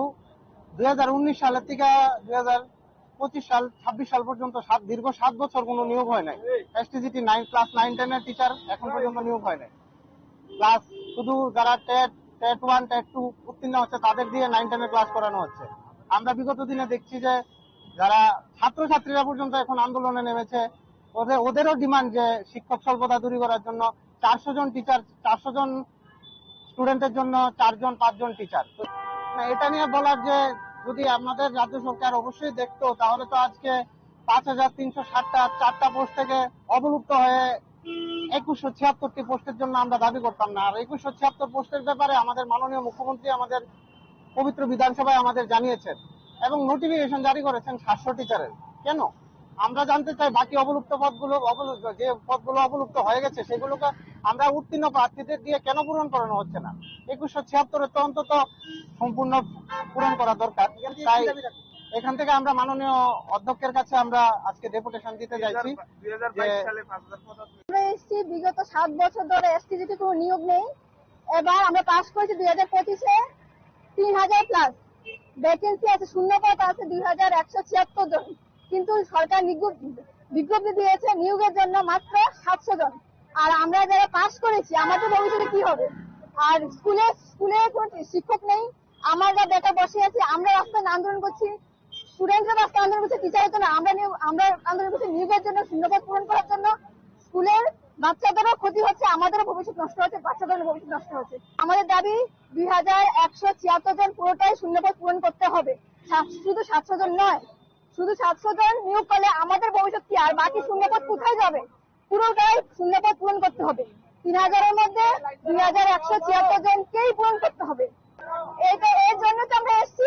2019 সালের থেকে 2025 সাল 26 সাল পর্যন্ত দীর্ঘ 7 বছর কোনো নিয়োগ হয় নাই। এসটিজিটি 9 ক্লাস 9-10 এর টিচার এখন পর্যন্ত নিয়োগ হয় নাই। ক্লাস শুধু যারা টেট 1 টেট 2 উত্তীর্ণ হচ্ছে তাদের দিয়ে 9-10 এর ক্লাস করানো হচ্ছে। আমরা বিগত দিনে দেখছি যে যারা ছাত্রছাত্রীরা পর্যন্ত এখন আন্দোলনে নেমেছে, ওদেরও ডিমান্ড যে শিক্ষক স্বল্পতা দূর করার জন্য 400 জন টিচার, 400 জন স্টুডেন্টের জন্য 4-5 জন টিচার। এটা নিয়ে বলার যে যদি আমাদের রাজ্য সরকার অবশ্যই দেখতো তাহলে তো আজকে 5360টা পোস্ট থেকে অবলুপ্ত হয়ে 2176টি পোস্টের জন্য আমরা দাবি করতাম না। আর 2176 পোস্টের ব্যাপারে আমাদের মাননীয় মুখ্যমন্ত্রী আমাদের পবিত্র বিধানসভায় আমাদের জানিয়েছেন এবং নোটিফিকেশন জারি করেছেন 700 টিচারের। কেন? আমরা জানতে চাই বাকি অবলুপ্ত পদগুলো, যে পদগুলো অবলুপ্ত হয়ে গেছে সেগুলোকে আমরা উত্তীর্ণ প্রার্থীদের দিয়ে কেন পূরণ করানো হচ্ছে না? 2176 তো অন্তত সম্পূর্ণ পূরণ করা দরকার। তাই এখান থেকে আমরা মাননীয় অধ্যক্ষের কাছে আমরা আজকে ডেপুটেশন দিতে যাচ্ছি। আমরা এসছি বিগত 7 বছর ধরে এসটিজিতে কোনো নিয়োগ নেই। এবার আমরা পাস করেছি 2025-এ 3000 প্লাস ভ্যাকেন্সি আছে, শূন্য পদ আছে 2176 জন, কিন্তু সরকার বিজ্ঞপ্তি দিয়েছে নিয়োগের জন্য মাত্র 700 জন। আর আমরা যারা পাস করেছি আমাদের ভবিষ্যতে কি হবে? আর স্কুলে কোনো শিক্ষক নেই, আমরা বেকার বসে আছি, আমরা রাস্তায় আন্দোলন করছি, স্টুডেন্টরা রাস্তায় আন্দোলন করছে, টিচারের জন্য আমরা আন্দোলন করছি নিয়োগের জন্য, শূন্যপদ পূরণ করার জন্য। স্কুলের বাচ্চাদেরও ক্ষতি হচ্ছে, আমাদেরও ভবিষ্যৎ নষ্ট হচ্ছে, বাচ্চাদেরও ভবিষ্যৎ নষ্ট হচ্ছে। আমাদের দাবি 2176 জন পুরোটাই শূন্যপদ পূরণ করতে হবে, শুধু 700 জন নয়। শুধু 700 জন নিয়োগ করলে আমাদের ভবিষ্যৎ কি? আর বাকি শূন্যপদ কোথায় যাবে? পুরোটাই শূন্যপদ পূরণ করতে হবে। 3000-এর মধ্যে 2176 জনকেই পূরণ করতে হবে। এর জন্য তো আমরা এসেছি।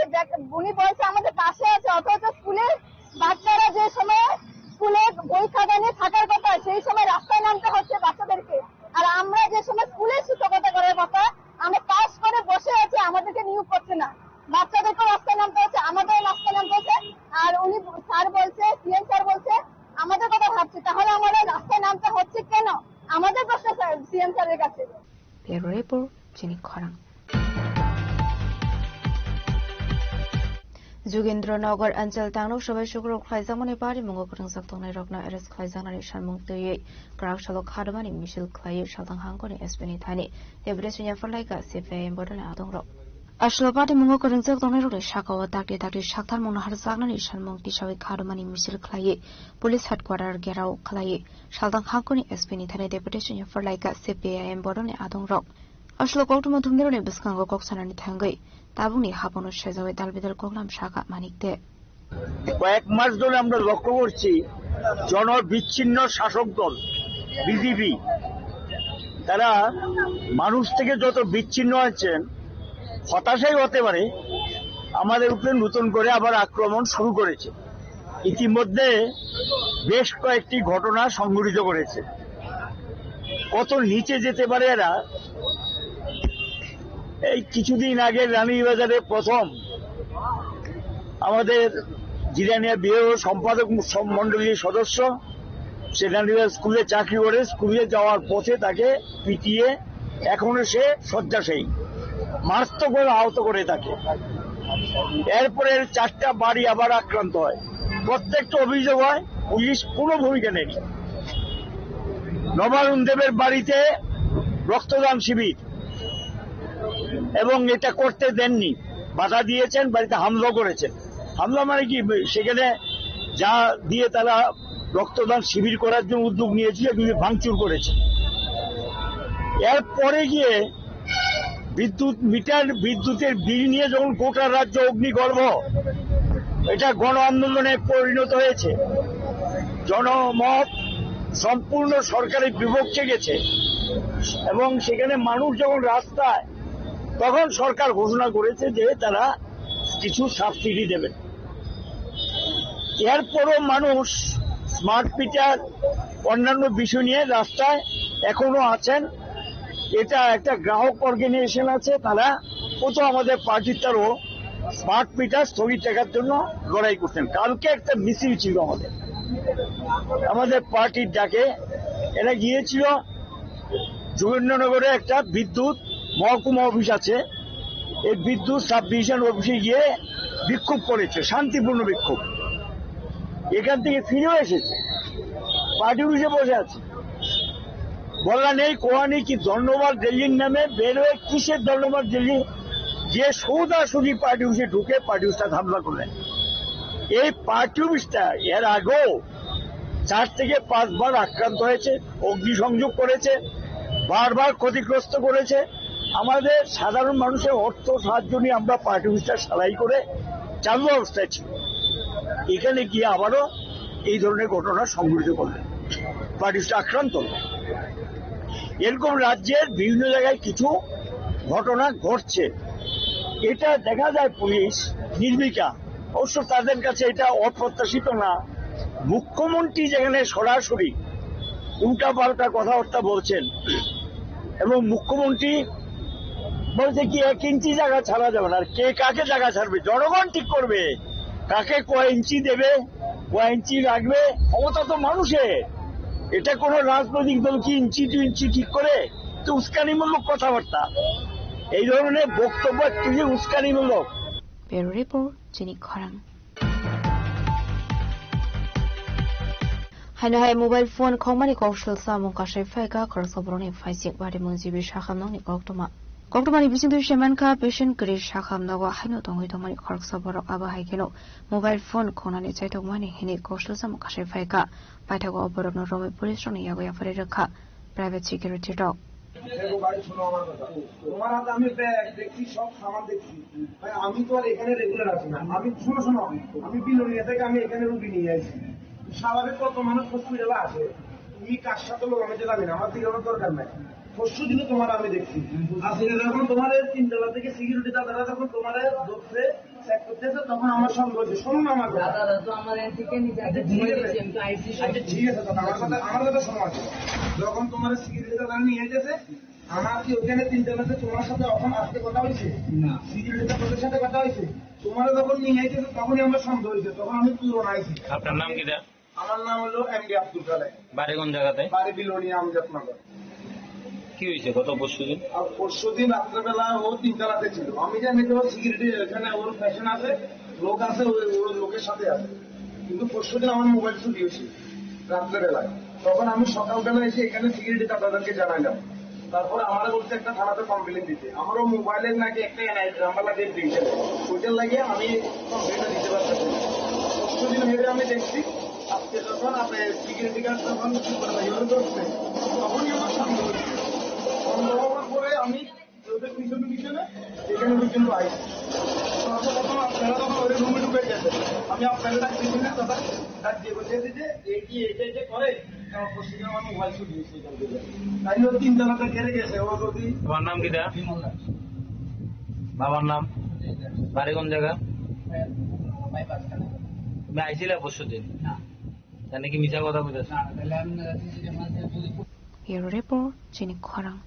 উনি বলছে আমাদের পাশে আছে, অথচ স্কুলে বাচ্চারা যে সময় স্কুলে বই খাতা নিয়ে থাকার কথা সেই সময় রাস্তায় নামতে হচ্ছে বাচ্চাদেরকে। আর আমরা যে সময় স্কুলে শিক্ষকতা করার কথা, আমরা পাস করে বসে আছি, আমাদেরকে নিয়োগ করছে না। বাচ্চাদেরকেও রাস্তায় নামতে হচ্ছে, আমাদেরও রাস্তায় নামতে হচ্ছে। আর উনি স্যার বলছে, সিএম স্যার বলছে আমাদের কথা ভাবছে, তাহলে আমাদের রাস্তায় নামতে হচ্ছে কেন? আমাদের প্রশ্ন সিএম স্যারের কাছে। जुगेन्द्रनगर अंचल तांगनो सबाय शुक्रु खलाइजामनि पारि मुंगो फोरोंजाक तंनाय रखना एरेस्ट खलाइजानानै सानमुं तैयै ग्राहक सालक खादमानि मिसिल खलायै सालदां हांगनि एसपिनि थानि देब्रेसुnya फलाइका सिपिआइएम बदले आदंरो आश्लपाति मुंगो फोरोंजाक तंनाय रखना साकावा दागदे दागदे साक्तार मुंनो हारजागनानि सानमुं तिसाबै खादमानि मिसिल खलायै पुलिस हेडक्वार्टार गेराव खलायै सालदां हांगनि एसपिनि थानि देब्रेसुnya फलाइका सिपिआइएम बदले आदंरो आश्लो कौटुमा धुमदेरनि बिस्कांगो कक्सानानि थांगै তাবুনি হাপনো সেজাবে দালবিদাল কোগলাম শাখা মানিকতে কয়েক মাস ধরে আমরা লক্ষ্য করছি জনবিচ্ছিন্ন শাসক দল বিজেপি তারা মানুষ থেকে যত বিচ্ছিন্ন হচ্ছেন হতাশাই হতে পারে আমাদের উপরে নতুন করে আবার আক্রমণ শুরু করেছে। ইতিমধ্যে বেশ কয়েকটি ঘটনা সংঘটিত করেছে। কত নিচে যেতে পারে এরা। এই কিছুদিন আগে রানীবাজারে প্রথম আমাদের জিরানিয়া বিএ সম্পাদক মন্ডলীর সদস্য সে রানীবাজার স্কুলে চাকরি করে স্কুলে যাওয়ার পথে তাকে পিটিয়ে এখনো সে শয্যাশায়ী, মারাত্মকভাবে আহত করে তাকে। এরপরে 4টা বাড়ি আবার আক্রান্ত হয়। প্রত্যেকটা অভিযোগ হয়, পুলিশ কোনো ভূমিকা নেই। নবারুণ দেবের বাড়িতে রক্তদান শিবির এবং এটা করতে দেননি, বাধা দিয়েছেন, বাড়িতে হামলা করেছেন। হামলা মানে কি? সেখানে যা দিয়ে তারা রক্তদান শিবির করার জন্য উদ্যোগ নিয়েছিল এগুলি ভাঙচুর করেছে। এরপরে গিয়ে বিদ্যুতের বিল নিয়ে যখন গোটা রাজ্য অগ্নিগর্ভ, এটা গণ আন্দোলনে পরিণত হয়েছে। জনমত সম্পূর্ণ সরকারের বিপক্ষে গেছে এবং সেখানে মানুষ যখন রাস্তায়, তখন সরকার ঘোষণা করেছে যে তারা কিছু সাবসিডি দেবে। এরপরও মানুষ স্মার্ট মিটার অন্যান্য বিষয় নিয়ে রাস্তায় এখনো আছেন এটা একটা গ্রাহক অর্গানাইজেশন আছে, তারা প্রথম আমাদের পার্টির তারও স্মার্ট মিটার স্থগিত রাখার জন্য লড়াই করছেন। কালকে একটা মিছিল ছিল আমাদের পার্টির ডাকে, এরা গিয়েছিল যোগেন্দ্রনগরে একটা বিদ্যুৎ মহকুমা অফিস আছে, এই বিদ্যুৎ সাব ডিভিশন অফিসে গিয়ে বিক্ষোভ করেছে, শান্তিপূর্ণ বিক্ষোভ। এখান থেকে ফিরেও এসেছে, পার্টি অফিসে বসে আছে, বলা নেই কোয়া নেই কি ধন্যবাদ দিল্লির নামে বের হয়ে কিসের ধন্যবাদ দিল্লি, যে সৌদাসুদি পার্টি অফিসে ঢুকে পার্টি অফিসটা হামলা করলেন। এই পার্টি অফিসটা এর আগেও 4 থেকে 5 বার আক্রান্ত হয়েছে, অগ্নিসংযোগ করেছে, বারবার ক্ষতিগ্রস্ত করেছে। আমাদের সাধারণ মানুষের অর্থ সাহায্য নিয়ে আমরা পার্টি অফিসটা সারাই করে চালু অবস্থায় ছিল, এখানে গিয়ে আবারও এই ধরনের ঘটনা সংঘটিত করলেন, পার্টি অফিসটা আক্রান্ত হল। এরকম রাজ্যের বিভিন্ন জায়গায় কিছু ঘটনা ঘটছে, এটা দেখা যায় পুলিশ নির্বিকা। অবশ্য তাদের কাছে এটা অপ্রত্যাশিত না। মুখ্যমন্ত্রী যেখানে সরাসরি উল্টাপাল্টা কথাবার্তা বলছেন, এবং মুখ্যমন্ত্রী বলছে কি 1 ইঞ্চি জায়গা ছাড়া যাবে না, আর কে কাকে জায়গা ছাড়বে জনগণ ঠিক করবে, কাকে কয় ইঞ্চি দেবে, কয় ইঞ্চি রাখবে, ক্ষমতা তো মানুষের। এটা কোনো রাজনৈতিক দল কি ইঞ্চি 2 ইঞ্চি ঠিক করে? তো উস্কানিমূলক কথাবার্তা, এই ধরনের বক্তব্য একটি উস্কানিমূলক। ব্যুরো রিপোর্ট জিনিক খরাং। হাইনাহাই মোবাইল ফোন খংমানি কৌশল সামুং কাশাই ফাইকা খরসবরনি ফাইসিক বাদে মঞ্জিবি শাখামনংনি গক্তমানি বিসিংদু সেমানকা পেশেন্ট গরি শাখামনাগো হাইনো তংই তংমানি খরসবরক আবা হাইকেনো মোবাইল ফোন খনানি চাইতকমানি হিনি কৌশল সামুং কাশাই ফাইকা পাইথাগো অবরগ্ন রমে পুলিশ রনি ইয়াগো ইয়াফারে রাখা প্রাইভেট সিকিউরিটি ডগ। তোমার হাতে আমি ব্যাগ দেখছি, সব সামান দেখছি, আমি তো আর এখানে রেগুলার আছি না। আমি শোনো আমি বিলোনিয়া থেকে আমি এখানে রুগী নিয়ে আসি। স্বাভাবিক কত মানুষ হসপিটালে আসে, তুমি কার সাথে লোক আমি জানি না, আমার দিকে দরকার নাই। পরশু দিনে তোমার আমি দেখছি আসলে যখন তোমার 3 তলা থেকে সিকিউরিটি দাদারা যখন তোমার ধরছে চেক করতেছে, তখন আমার সন্দেহ হচ্ছে। শোনো না আমার কথা, ঠিক আছে আমার কথা শোনো আছে। যখন তোমার সিকিউরিটি দাদারা নিয়ে যেতেছে, আমার কি ওখানে 3 তলাতে তোমার সাথে এখন আসতে কথা হয়েছে না? সিকিউরিটি দাদাদের সাথে কথা হয়েছে, তোমার যখন নিয়ে যেতেছে তখনই আমার সন্দেহ হয়েছে, তখন আমি পুরো আইছি। আপনার নাম কি? আমার নাম হলো এমডি আব্দুল কালাম। বাড়ি কোন জায়গাতে? বাড়ি বিলোনিয়া আমজাদনগর। কি হয়েছে গত পরশুদিন? পরশুদিন রাত্রেবেলা ও 3 তলাতে ছিল। আমি জানি যে ওর সিকিউরিটি এখানে ওর ফ্যাশন আছে, লোক আছে, ওর লোকের সাথে আছে। কিন্তু পরশুদিন আমার মোবাইল চুরি হয়েছে রাত্রেবেলায়। তখন আমি সকালবেলা এসে এখানে সিকিউরিটি দাদাদেরকে জানাইলাম। তারপর আমার বলছে একটা থানাতে কমপ্লেন দিতে। আমারও মোবাইলের নাকি একটা নাম্বার লাগিয়ে দিয়েছে, ওইটার লাগিয়ে আমি কমপ্লেনটা দিতে পারতেছি। পরশুদিন ভেবে আমি দেখছি, আজকে যখন আপনার সিকিউরিটি গার্ড যখন ধরছে, তখনই আমার সন্দেহ হচ্ছে। সন্দেহ হওয়ার পরে আমি ওদের পিছনে এখানে পর্যন্ত আইছি। সর্বপ্রথম আপনারা তখন ওই রুমে ঢুকে গেছে, আমি আপনাদের ডাকতেছি না, তখন ডাক দিয়ে বসেছি যে এই কি এটা করে পরশুদিন আমার মোবাইল চুরি হয়েছে এখান থেকে। তাই 3 তলাতে ঘেরে গেছে। ও যদি তোমার নাম কি? বাবার নাম? বাড়ি কোন জায়গা? তুমি আইছিলে পরশুদিন? জানি কি মিছা কথা বলতেছ? ব্যুরো রিপোর্ট জিনিক খরাং।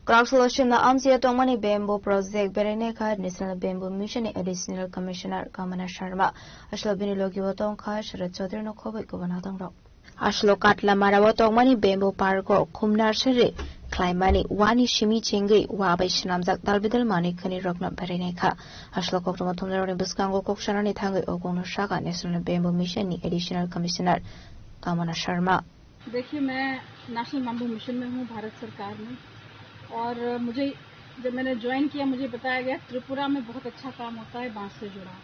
Congratulations na amsia tongmani bamboo project berene kha National Bamboo Mission Additional Commissioner Kamana Sharma ashlo binilogi botong kha Sharat Chaudhary no khobai gobana tongrok ashlo katla marawa tongmani bamboo park khumnar shere Klaimani wani shimi chengi wa bai shnamjak dalbidal mani khani rokna berene kha ashlo koktoma thomjaroni buskango koksharani thangai ogongno shaga National Bamboo Mission ni Additional Commissioner Kamana Sharma। देखिए, मैं national bamboo mission में हूँ भारत सरकार में, और मुझे जब मैंने ज्वाइन किया मुझे बताया गया त्रिपुरा में बहुत अच्छा काम होता है बांस से जुड़ा।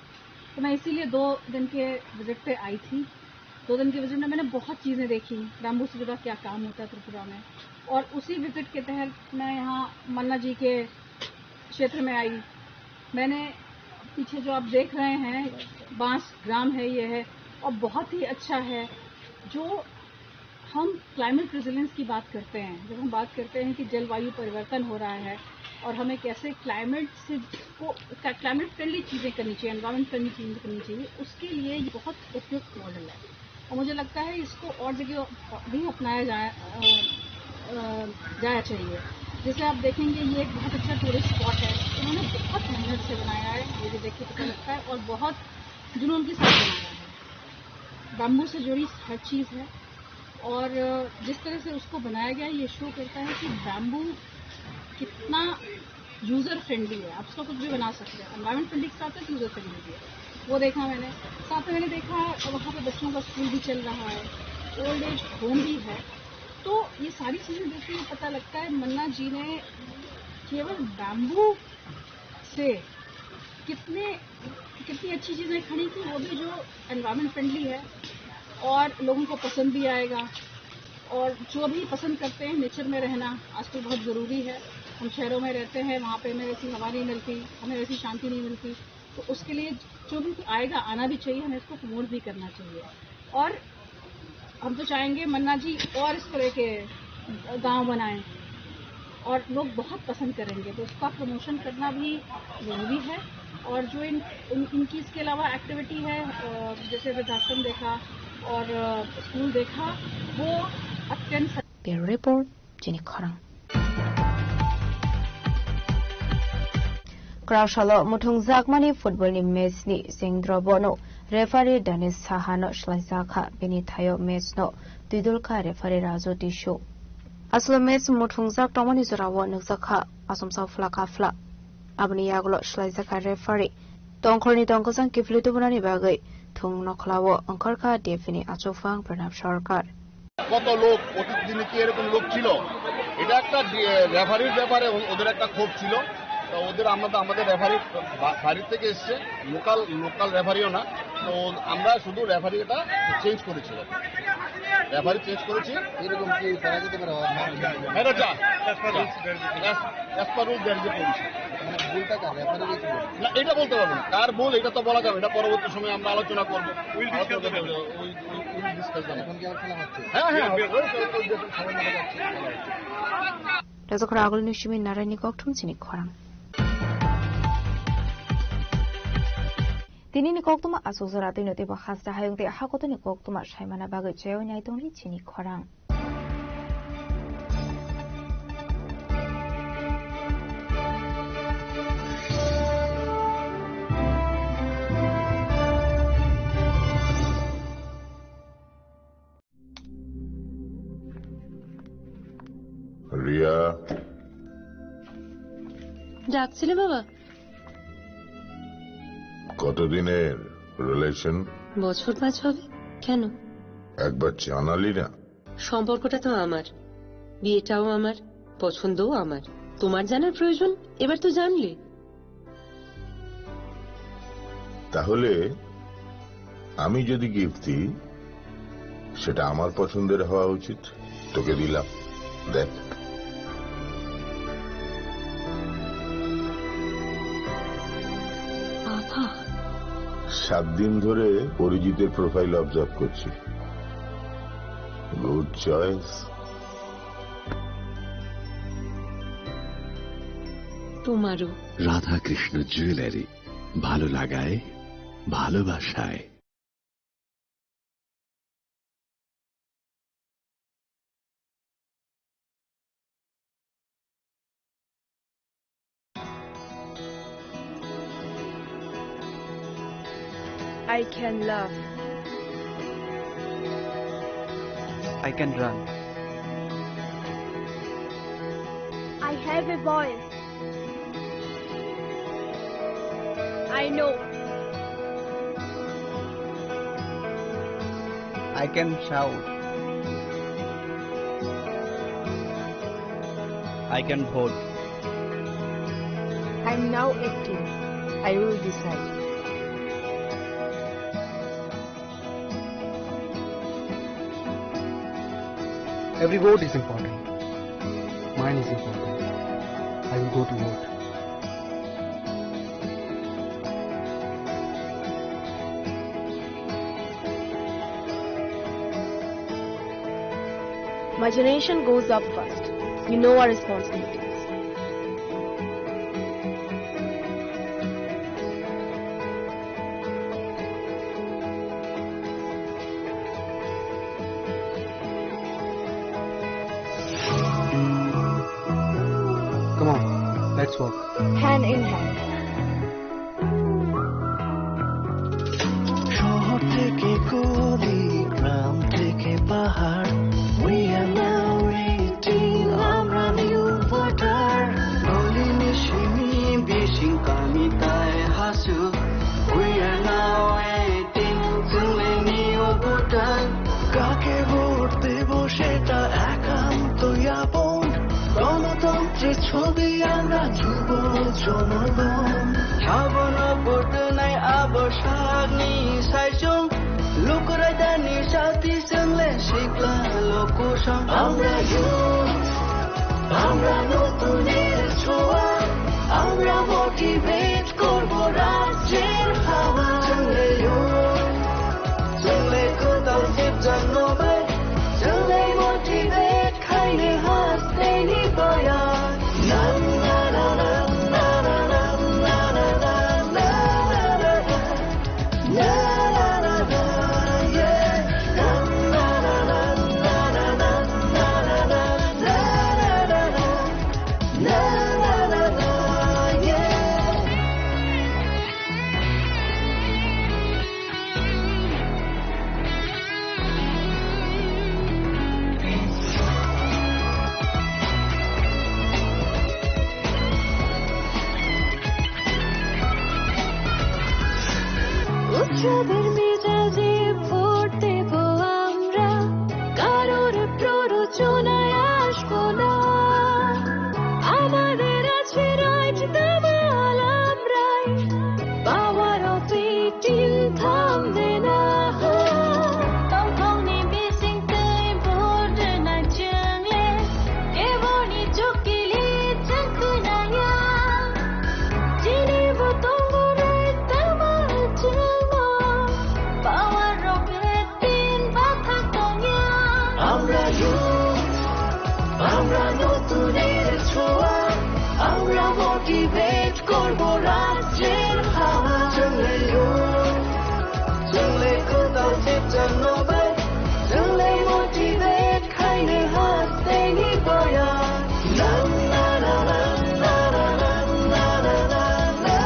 तो मैं इसीलिए 2 दिन के विजिट पे आई थी। 2 दिन के विजिट में मैंने बहुत चीज़ें देखी, बैम्बू से जुड़ा क्या काम होता है त्रिपुरा में। और उसी विजिट के तहत मैं यहाँ मन्ना जी के क्षेत्र में आई। मैंने पीछे जो आप देख रहे हैं बांस ग्राम है, ये है, और बहुत ही अच्छा है। जो हम क्लाइमेट रेजिलियंस की बात करते हैं, जब हम बात करते हैं कि जलवायु परिवर्तन हो रहा है और हमें कैसे क्लाइमेट फ्रेंडली चीज़ें करनी चाहिए, एनवायरमेंट फ्रेंडली चीज़ें करनी चाहिए, उसके लिए ये बहुत उपयुक्त मॉडल है। और मुझे लगता है इसको और जगह भी अपनाया जाया चाहिए। जैसे आप देखेंगे ये एक बहुत अच्छा टूरिस्ट स्पॉट है, उन्होंने बहुत मेहनत से बनाया है, ये भी देख के पता लगता है, और बहुत जुनून के साथ बनाया है। बैम्बू से जुड़ी हर चीज़ है, और जिस तरह से उसको बनाया गया ये शो करता है कि बैम्बू कितना यूज़र फ्रेंडली है। आप उसका कुछ भी बना सकते हैं, एनवायरमेंट फ्रेंडली के साथ यूज़र फ्रेंडली भी है, वो देखा मैंने। साथ में मैंने देखा वहाँ पे बच्चों का स्कूल भी चल रहा है, ओल्ड एज होम भी है। तो ये सारी चीज़ें देख के पता लगता है मन्ना जी ने केवल बैम्बू से कितनी अच्छी चीज़ें खड़ी की, वो भी जो एनवायरमेंट फ्रेंडली है और लोगों को पसंद भी आएगा। और जो भी पसंद करते हैं नेचर में रहना आजकल बहुत ज़रूरी है। हम शहरों में रहते हैं, वहाँ पे हमें वैसी हवा नहीं मिलती, हमें वैसी शांति नहीं मिलती, तो उसके लिए जो भी आएगा आना भी चाहिए, हमें इसको प्रमोट भी करना चाहिए। और हम तो चाहेंगे मन्ना जी और इस तरह के गांव बनाएं और लोग बहुत पसंद करेंगे, तो उसका प्रमोशन करना भी ज़रूरी है। और जो इनकी इसके अलावा एक्टिविटी है, जैसे वृद्धाश्रम देखा और स्कूल देखा, वो अत्यंत। ब्यूरो रिपोर्ट जिनी खरang Kraushalo muthungjak football ni match ni singdrobono referee Danis Sahano shlaisakha bini thayo match no tudulka referee Rajo Tisho aslo match muthungjak tomani zorawo nukjakha asomsa flaka fla abni yaglo shlaisakha referee tongkhorni tongkojang kiflitu bunani bagai thung nokhlawo angkarka defini achofang pranab sarkar কত লোক প্রতিদিনই কি এরকম লোক ছিল, এটা একটা রেফারির ব্যাপারে ওদের একটা ক্ষোভ ছিল। তো ওদের আমাদের রেফারি বাইরে থেকে এসছে, লোকাল রেফারিও না, তো আমরা শুধু রেফারিটা চেঞ্জ করেছিলাম, রেফারি চেঞ্জ করেছি। এরকম কি করা যেতে পারে? না, এটা বলতে পারবো না কার ভুল, এটা তো বলা যাবে, এটা পরবর্তী সময় আমরা আলোচনা করবো। Razokra agul nishimi narani koktum chini khorang Tini ni koktuma asuzara tini tiba khasta hayung te hakoto ni koktuma shaimana bagai chayo nyai tongri chini khorang Riya ডাকছিলে বাবা? কতদিনের রিলেশন? বছর 5 হবে। কেন? একবার জানালি না? সম্পর্কটা তো আমার, বিয়েটাও আমার, পছন্দও আমার, তোমার জানার প্রয়োজন এবার তো জানলে। তাহলে আমি যদি গিফট দিই সেটা আমার পছন্দের হওয়া উচিত। তোকে দিলাম, দেখ। বাবা, 7 দিন ধরে অরিজিতের প্রোফাইল অবজার্ভ করছি। Good choice. তোমারও। রাধা কৃষ্ণ জুয়েলারি, ভালো লাগায় ভালোবাসায়। I can love. I can run. I have a voice. I know. I can shout. I can hold. I'm now 18. I will decide. Every vote is important. Mine is important. I will go to vote. My generation goes up first. You know our responsibilities. Let's walk. Hand in hand. শহর থেকে গলি, গ্রাম থেকে পাহাড়, we are now 18, আমরা new voter. গলি নিশিনি বেশি কামি তাই হাসু, we are now 18, চলে new voter. কাকে ভোট দেব সেটা একান্তই আপন, গণতন্ত্রের ছবি আমরা যুব জনগণ. হাবন ভোট নাই আবসানি সাইসং, লোকরাই দানি সাথী সঙ্গে শিখলা লোকসং. আমরা আমরা নতুনের ছোঁয়া, আমরা মোটিভেট করবো রাজ্যের হাওয়া. চলে কোথাও জানবে, চলে মোটিভেট খাইলে হাসতে নিবয়া. না না না না না না না না না না না না না না, yeah. Na na na na na na na na na na na na na, yeah. উৎসবের মেজাজে ভোট দেব আমরা, কারোর প্ররোচনায় আসবো না। আমাদের আছে রাইট, দামাল আমরাই, পাওয়ার অফ 18 থামবে না। তখনই বিসিংতাই ভোট না চাংলে, এমনই চকিলি চাকুনায়া, চিনিব তঙ্গরাই দামাল চাঙ্গা, পাওয়ার অফ 18 বাধা তঙ্গা। আমরা নতুনের ছোঁয়া, আমরা মোটিভেট করবো রাজ্যের হাওয়া। চলে কোথাও জানবে, চলে মোটিভেট খাইলে হাসতে নিবয়া। না না না না না না না না না না না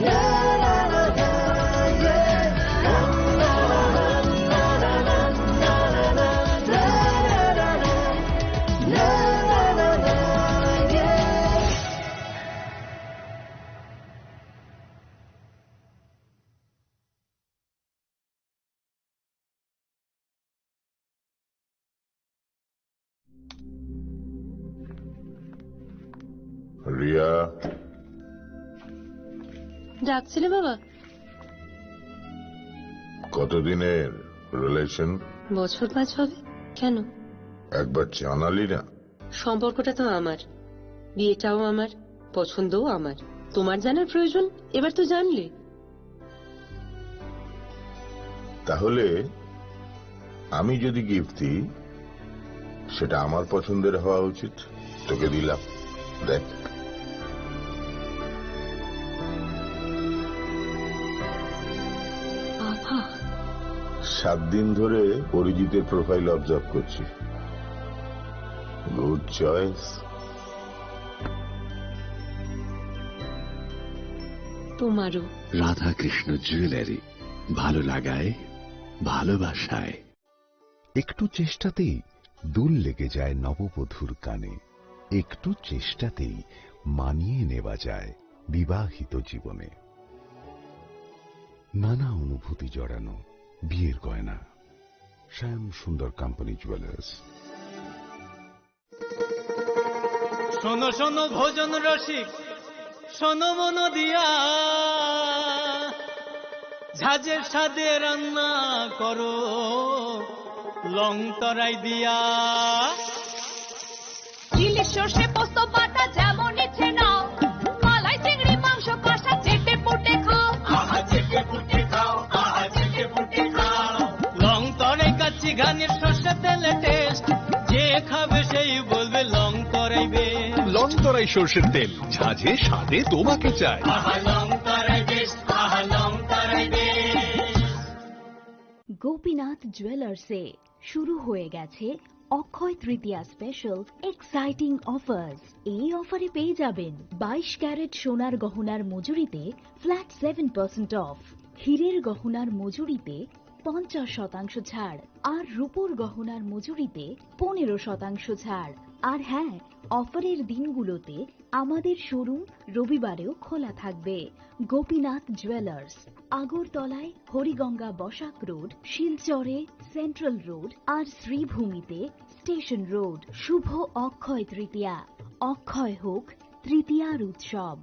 না না না না, yeah. Na na na na na na na na na na na na na, yeah. Riya, ডাকছিলে বাবা? কতদিনের রিলেশন? বছর 5 হবে। কেন? একবার জানালি না? সম্পর্কটা তো আমার, বিয়েটাও আমার, পছন্দও আমার। তোমার জানার প্রয়োজন এবার তো জানলে। তাহলে আমি যদি গিফট দিই সেটা আমার পছন্দের হওয়া উচিত। তোকে দিলাম, দেখ। বাবা, 7 দিন ধরে অরিজিতের প্রোফাইল অবজার্ভ করছি। Good choice. তোমারও। রাধাকৃষ্ণ জুয়েলারি, ভালো লাগায় ভালোবাসায়। একটু চেষ্টাতেই দুল লেগে যায় নববধূর কানে, একটু চেষ্টাতেই মানিয়ে নেওয়া যায় বিবাহিত জীবনে। নানা অনুভূতি জড়ানো বিয়ের গয়না। শ্যাম সুন্দর কোম্পানি জুয়েলার্স। শোনো শোনো ভোজন রসিক, শোনো মন দিয়া, ঝাঁঝের সাদে রান্না করো লং তরাই দিয়া। ইলিশ সর্ষে পোস্ত বাটা যেমন ইচ্ছে নাও, মালাই চিংড়ি মাংস কষা চেটে পুটে খাও, আহা চেটে পুটে খাও, আহা চেটে পুটে খাও। লং তরাই কাচ্চি ঘানির সর্ষে তেলে টেস্ট, যে খাবে সেই বলবে লং তরাই বেশ। লং তরাই সর্ষের তেল, ঝাঁঝে স্বাদে তোমাকে চাই। আহা লং তরাই বেশ, আহা লং তরাই বেশ। গোপীনাথ জুয়েলার্সে শুরু হয়ে গেছে Akshaya Tritiya special exciting offers. এই অফারে পেয়ে যাবেন 22 ক্যারেট সোনার গহনার মজুরিতে ফ্ল্যাট 7% অফ, হীরের গহনার মজুরিতে 50% ছাড়, আর রূপোর গহনার মজুরিতে 15% ছাড়। আর হ্যাঁ, অফারের দিনগুলোতে আমাদের শোরুম রবিবারেও খোলা থাকবে। গোপীনাথ জুয়েলার্স, আগরতলায় হরিগঙ্গা বসাক রোড, শিলচরে সেন্ট্রাল রোড, আর শ্রীভূমিতে স্টেশন রোড। শুভ অক্ষয় তৃতীয়া, অক্ষয় হোক তৃতীয়ার উৎসব।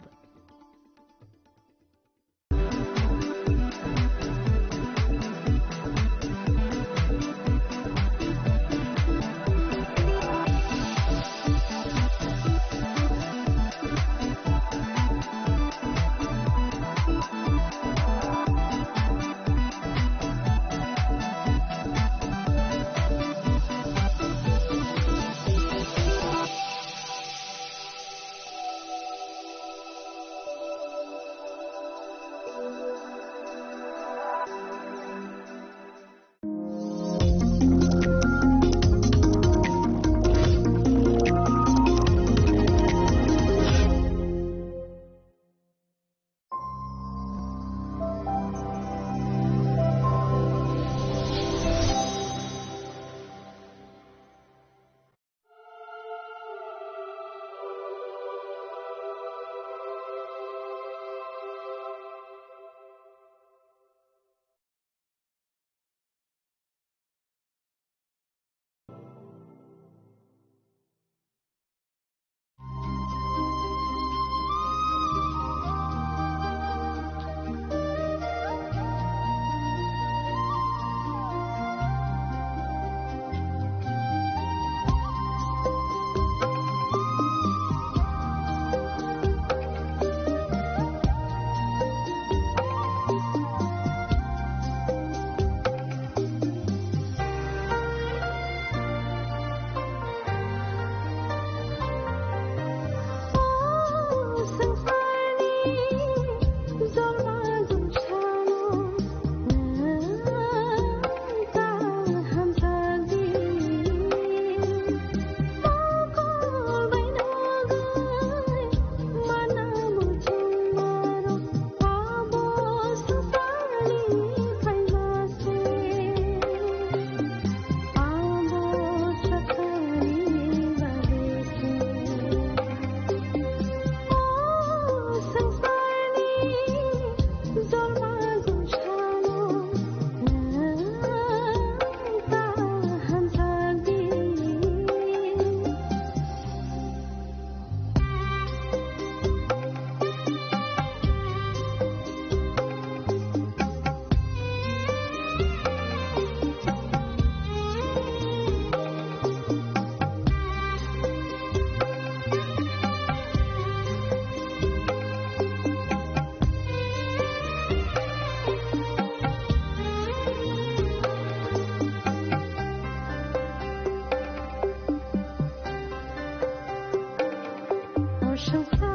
সংসার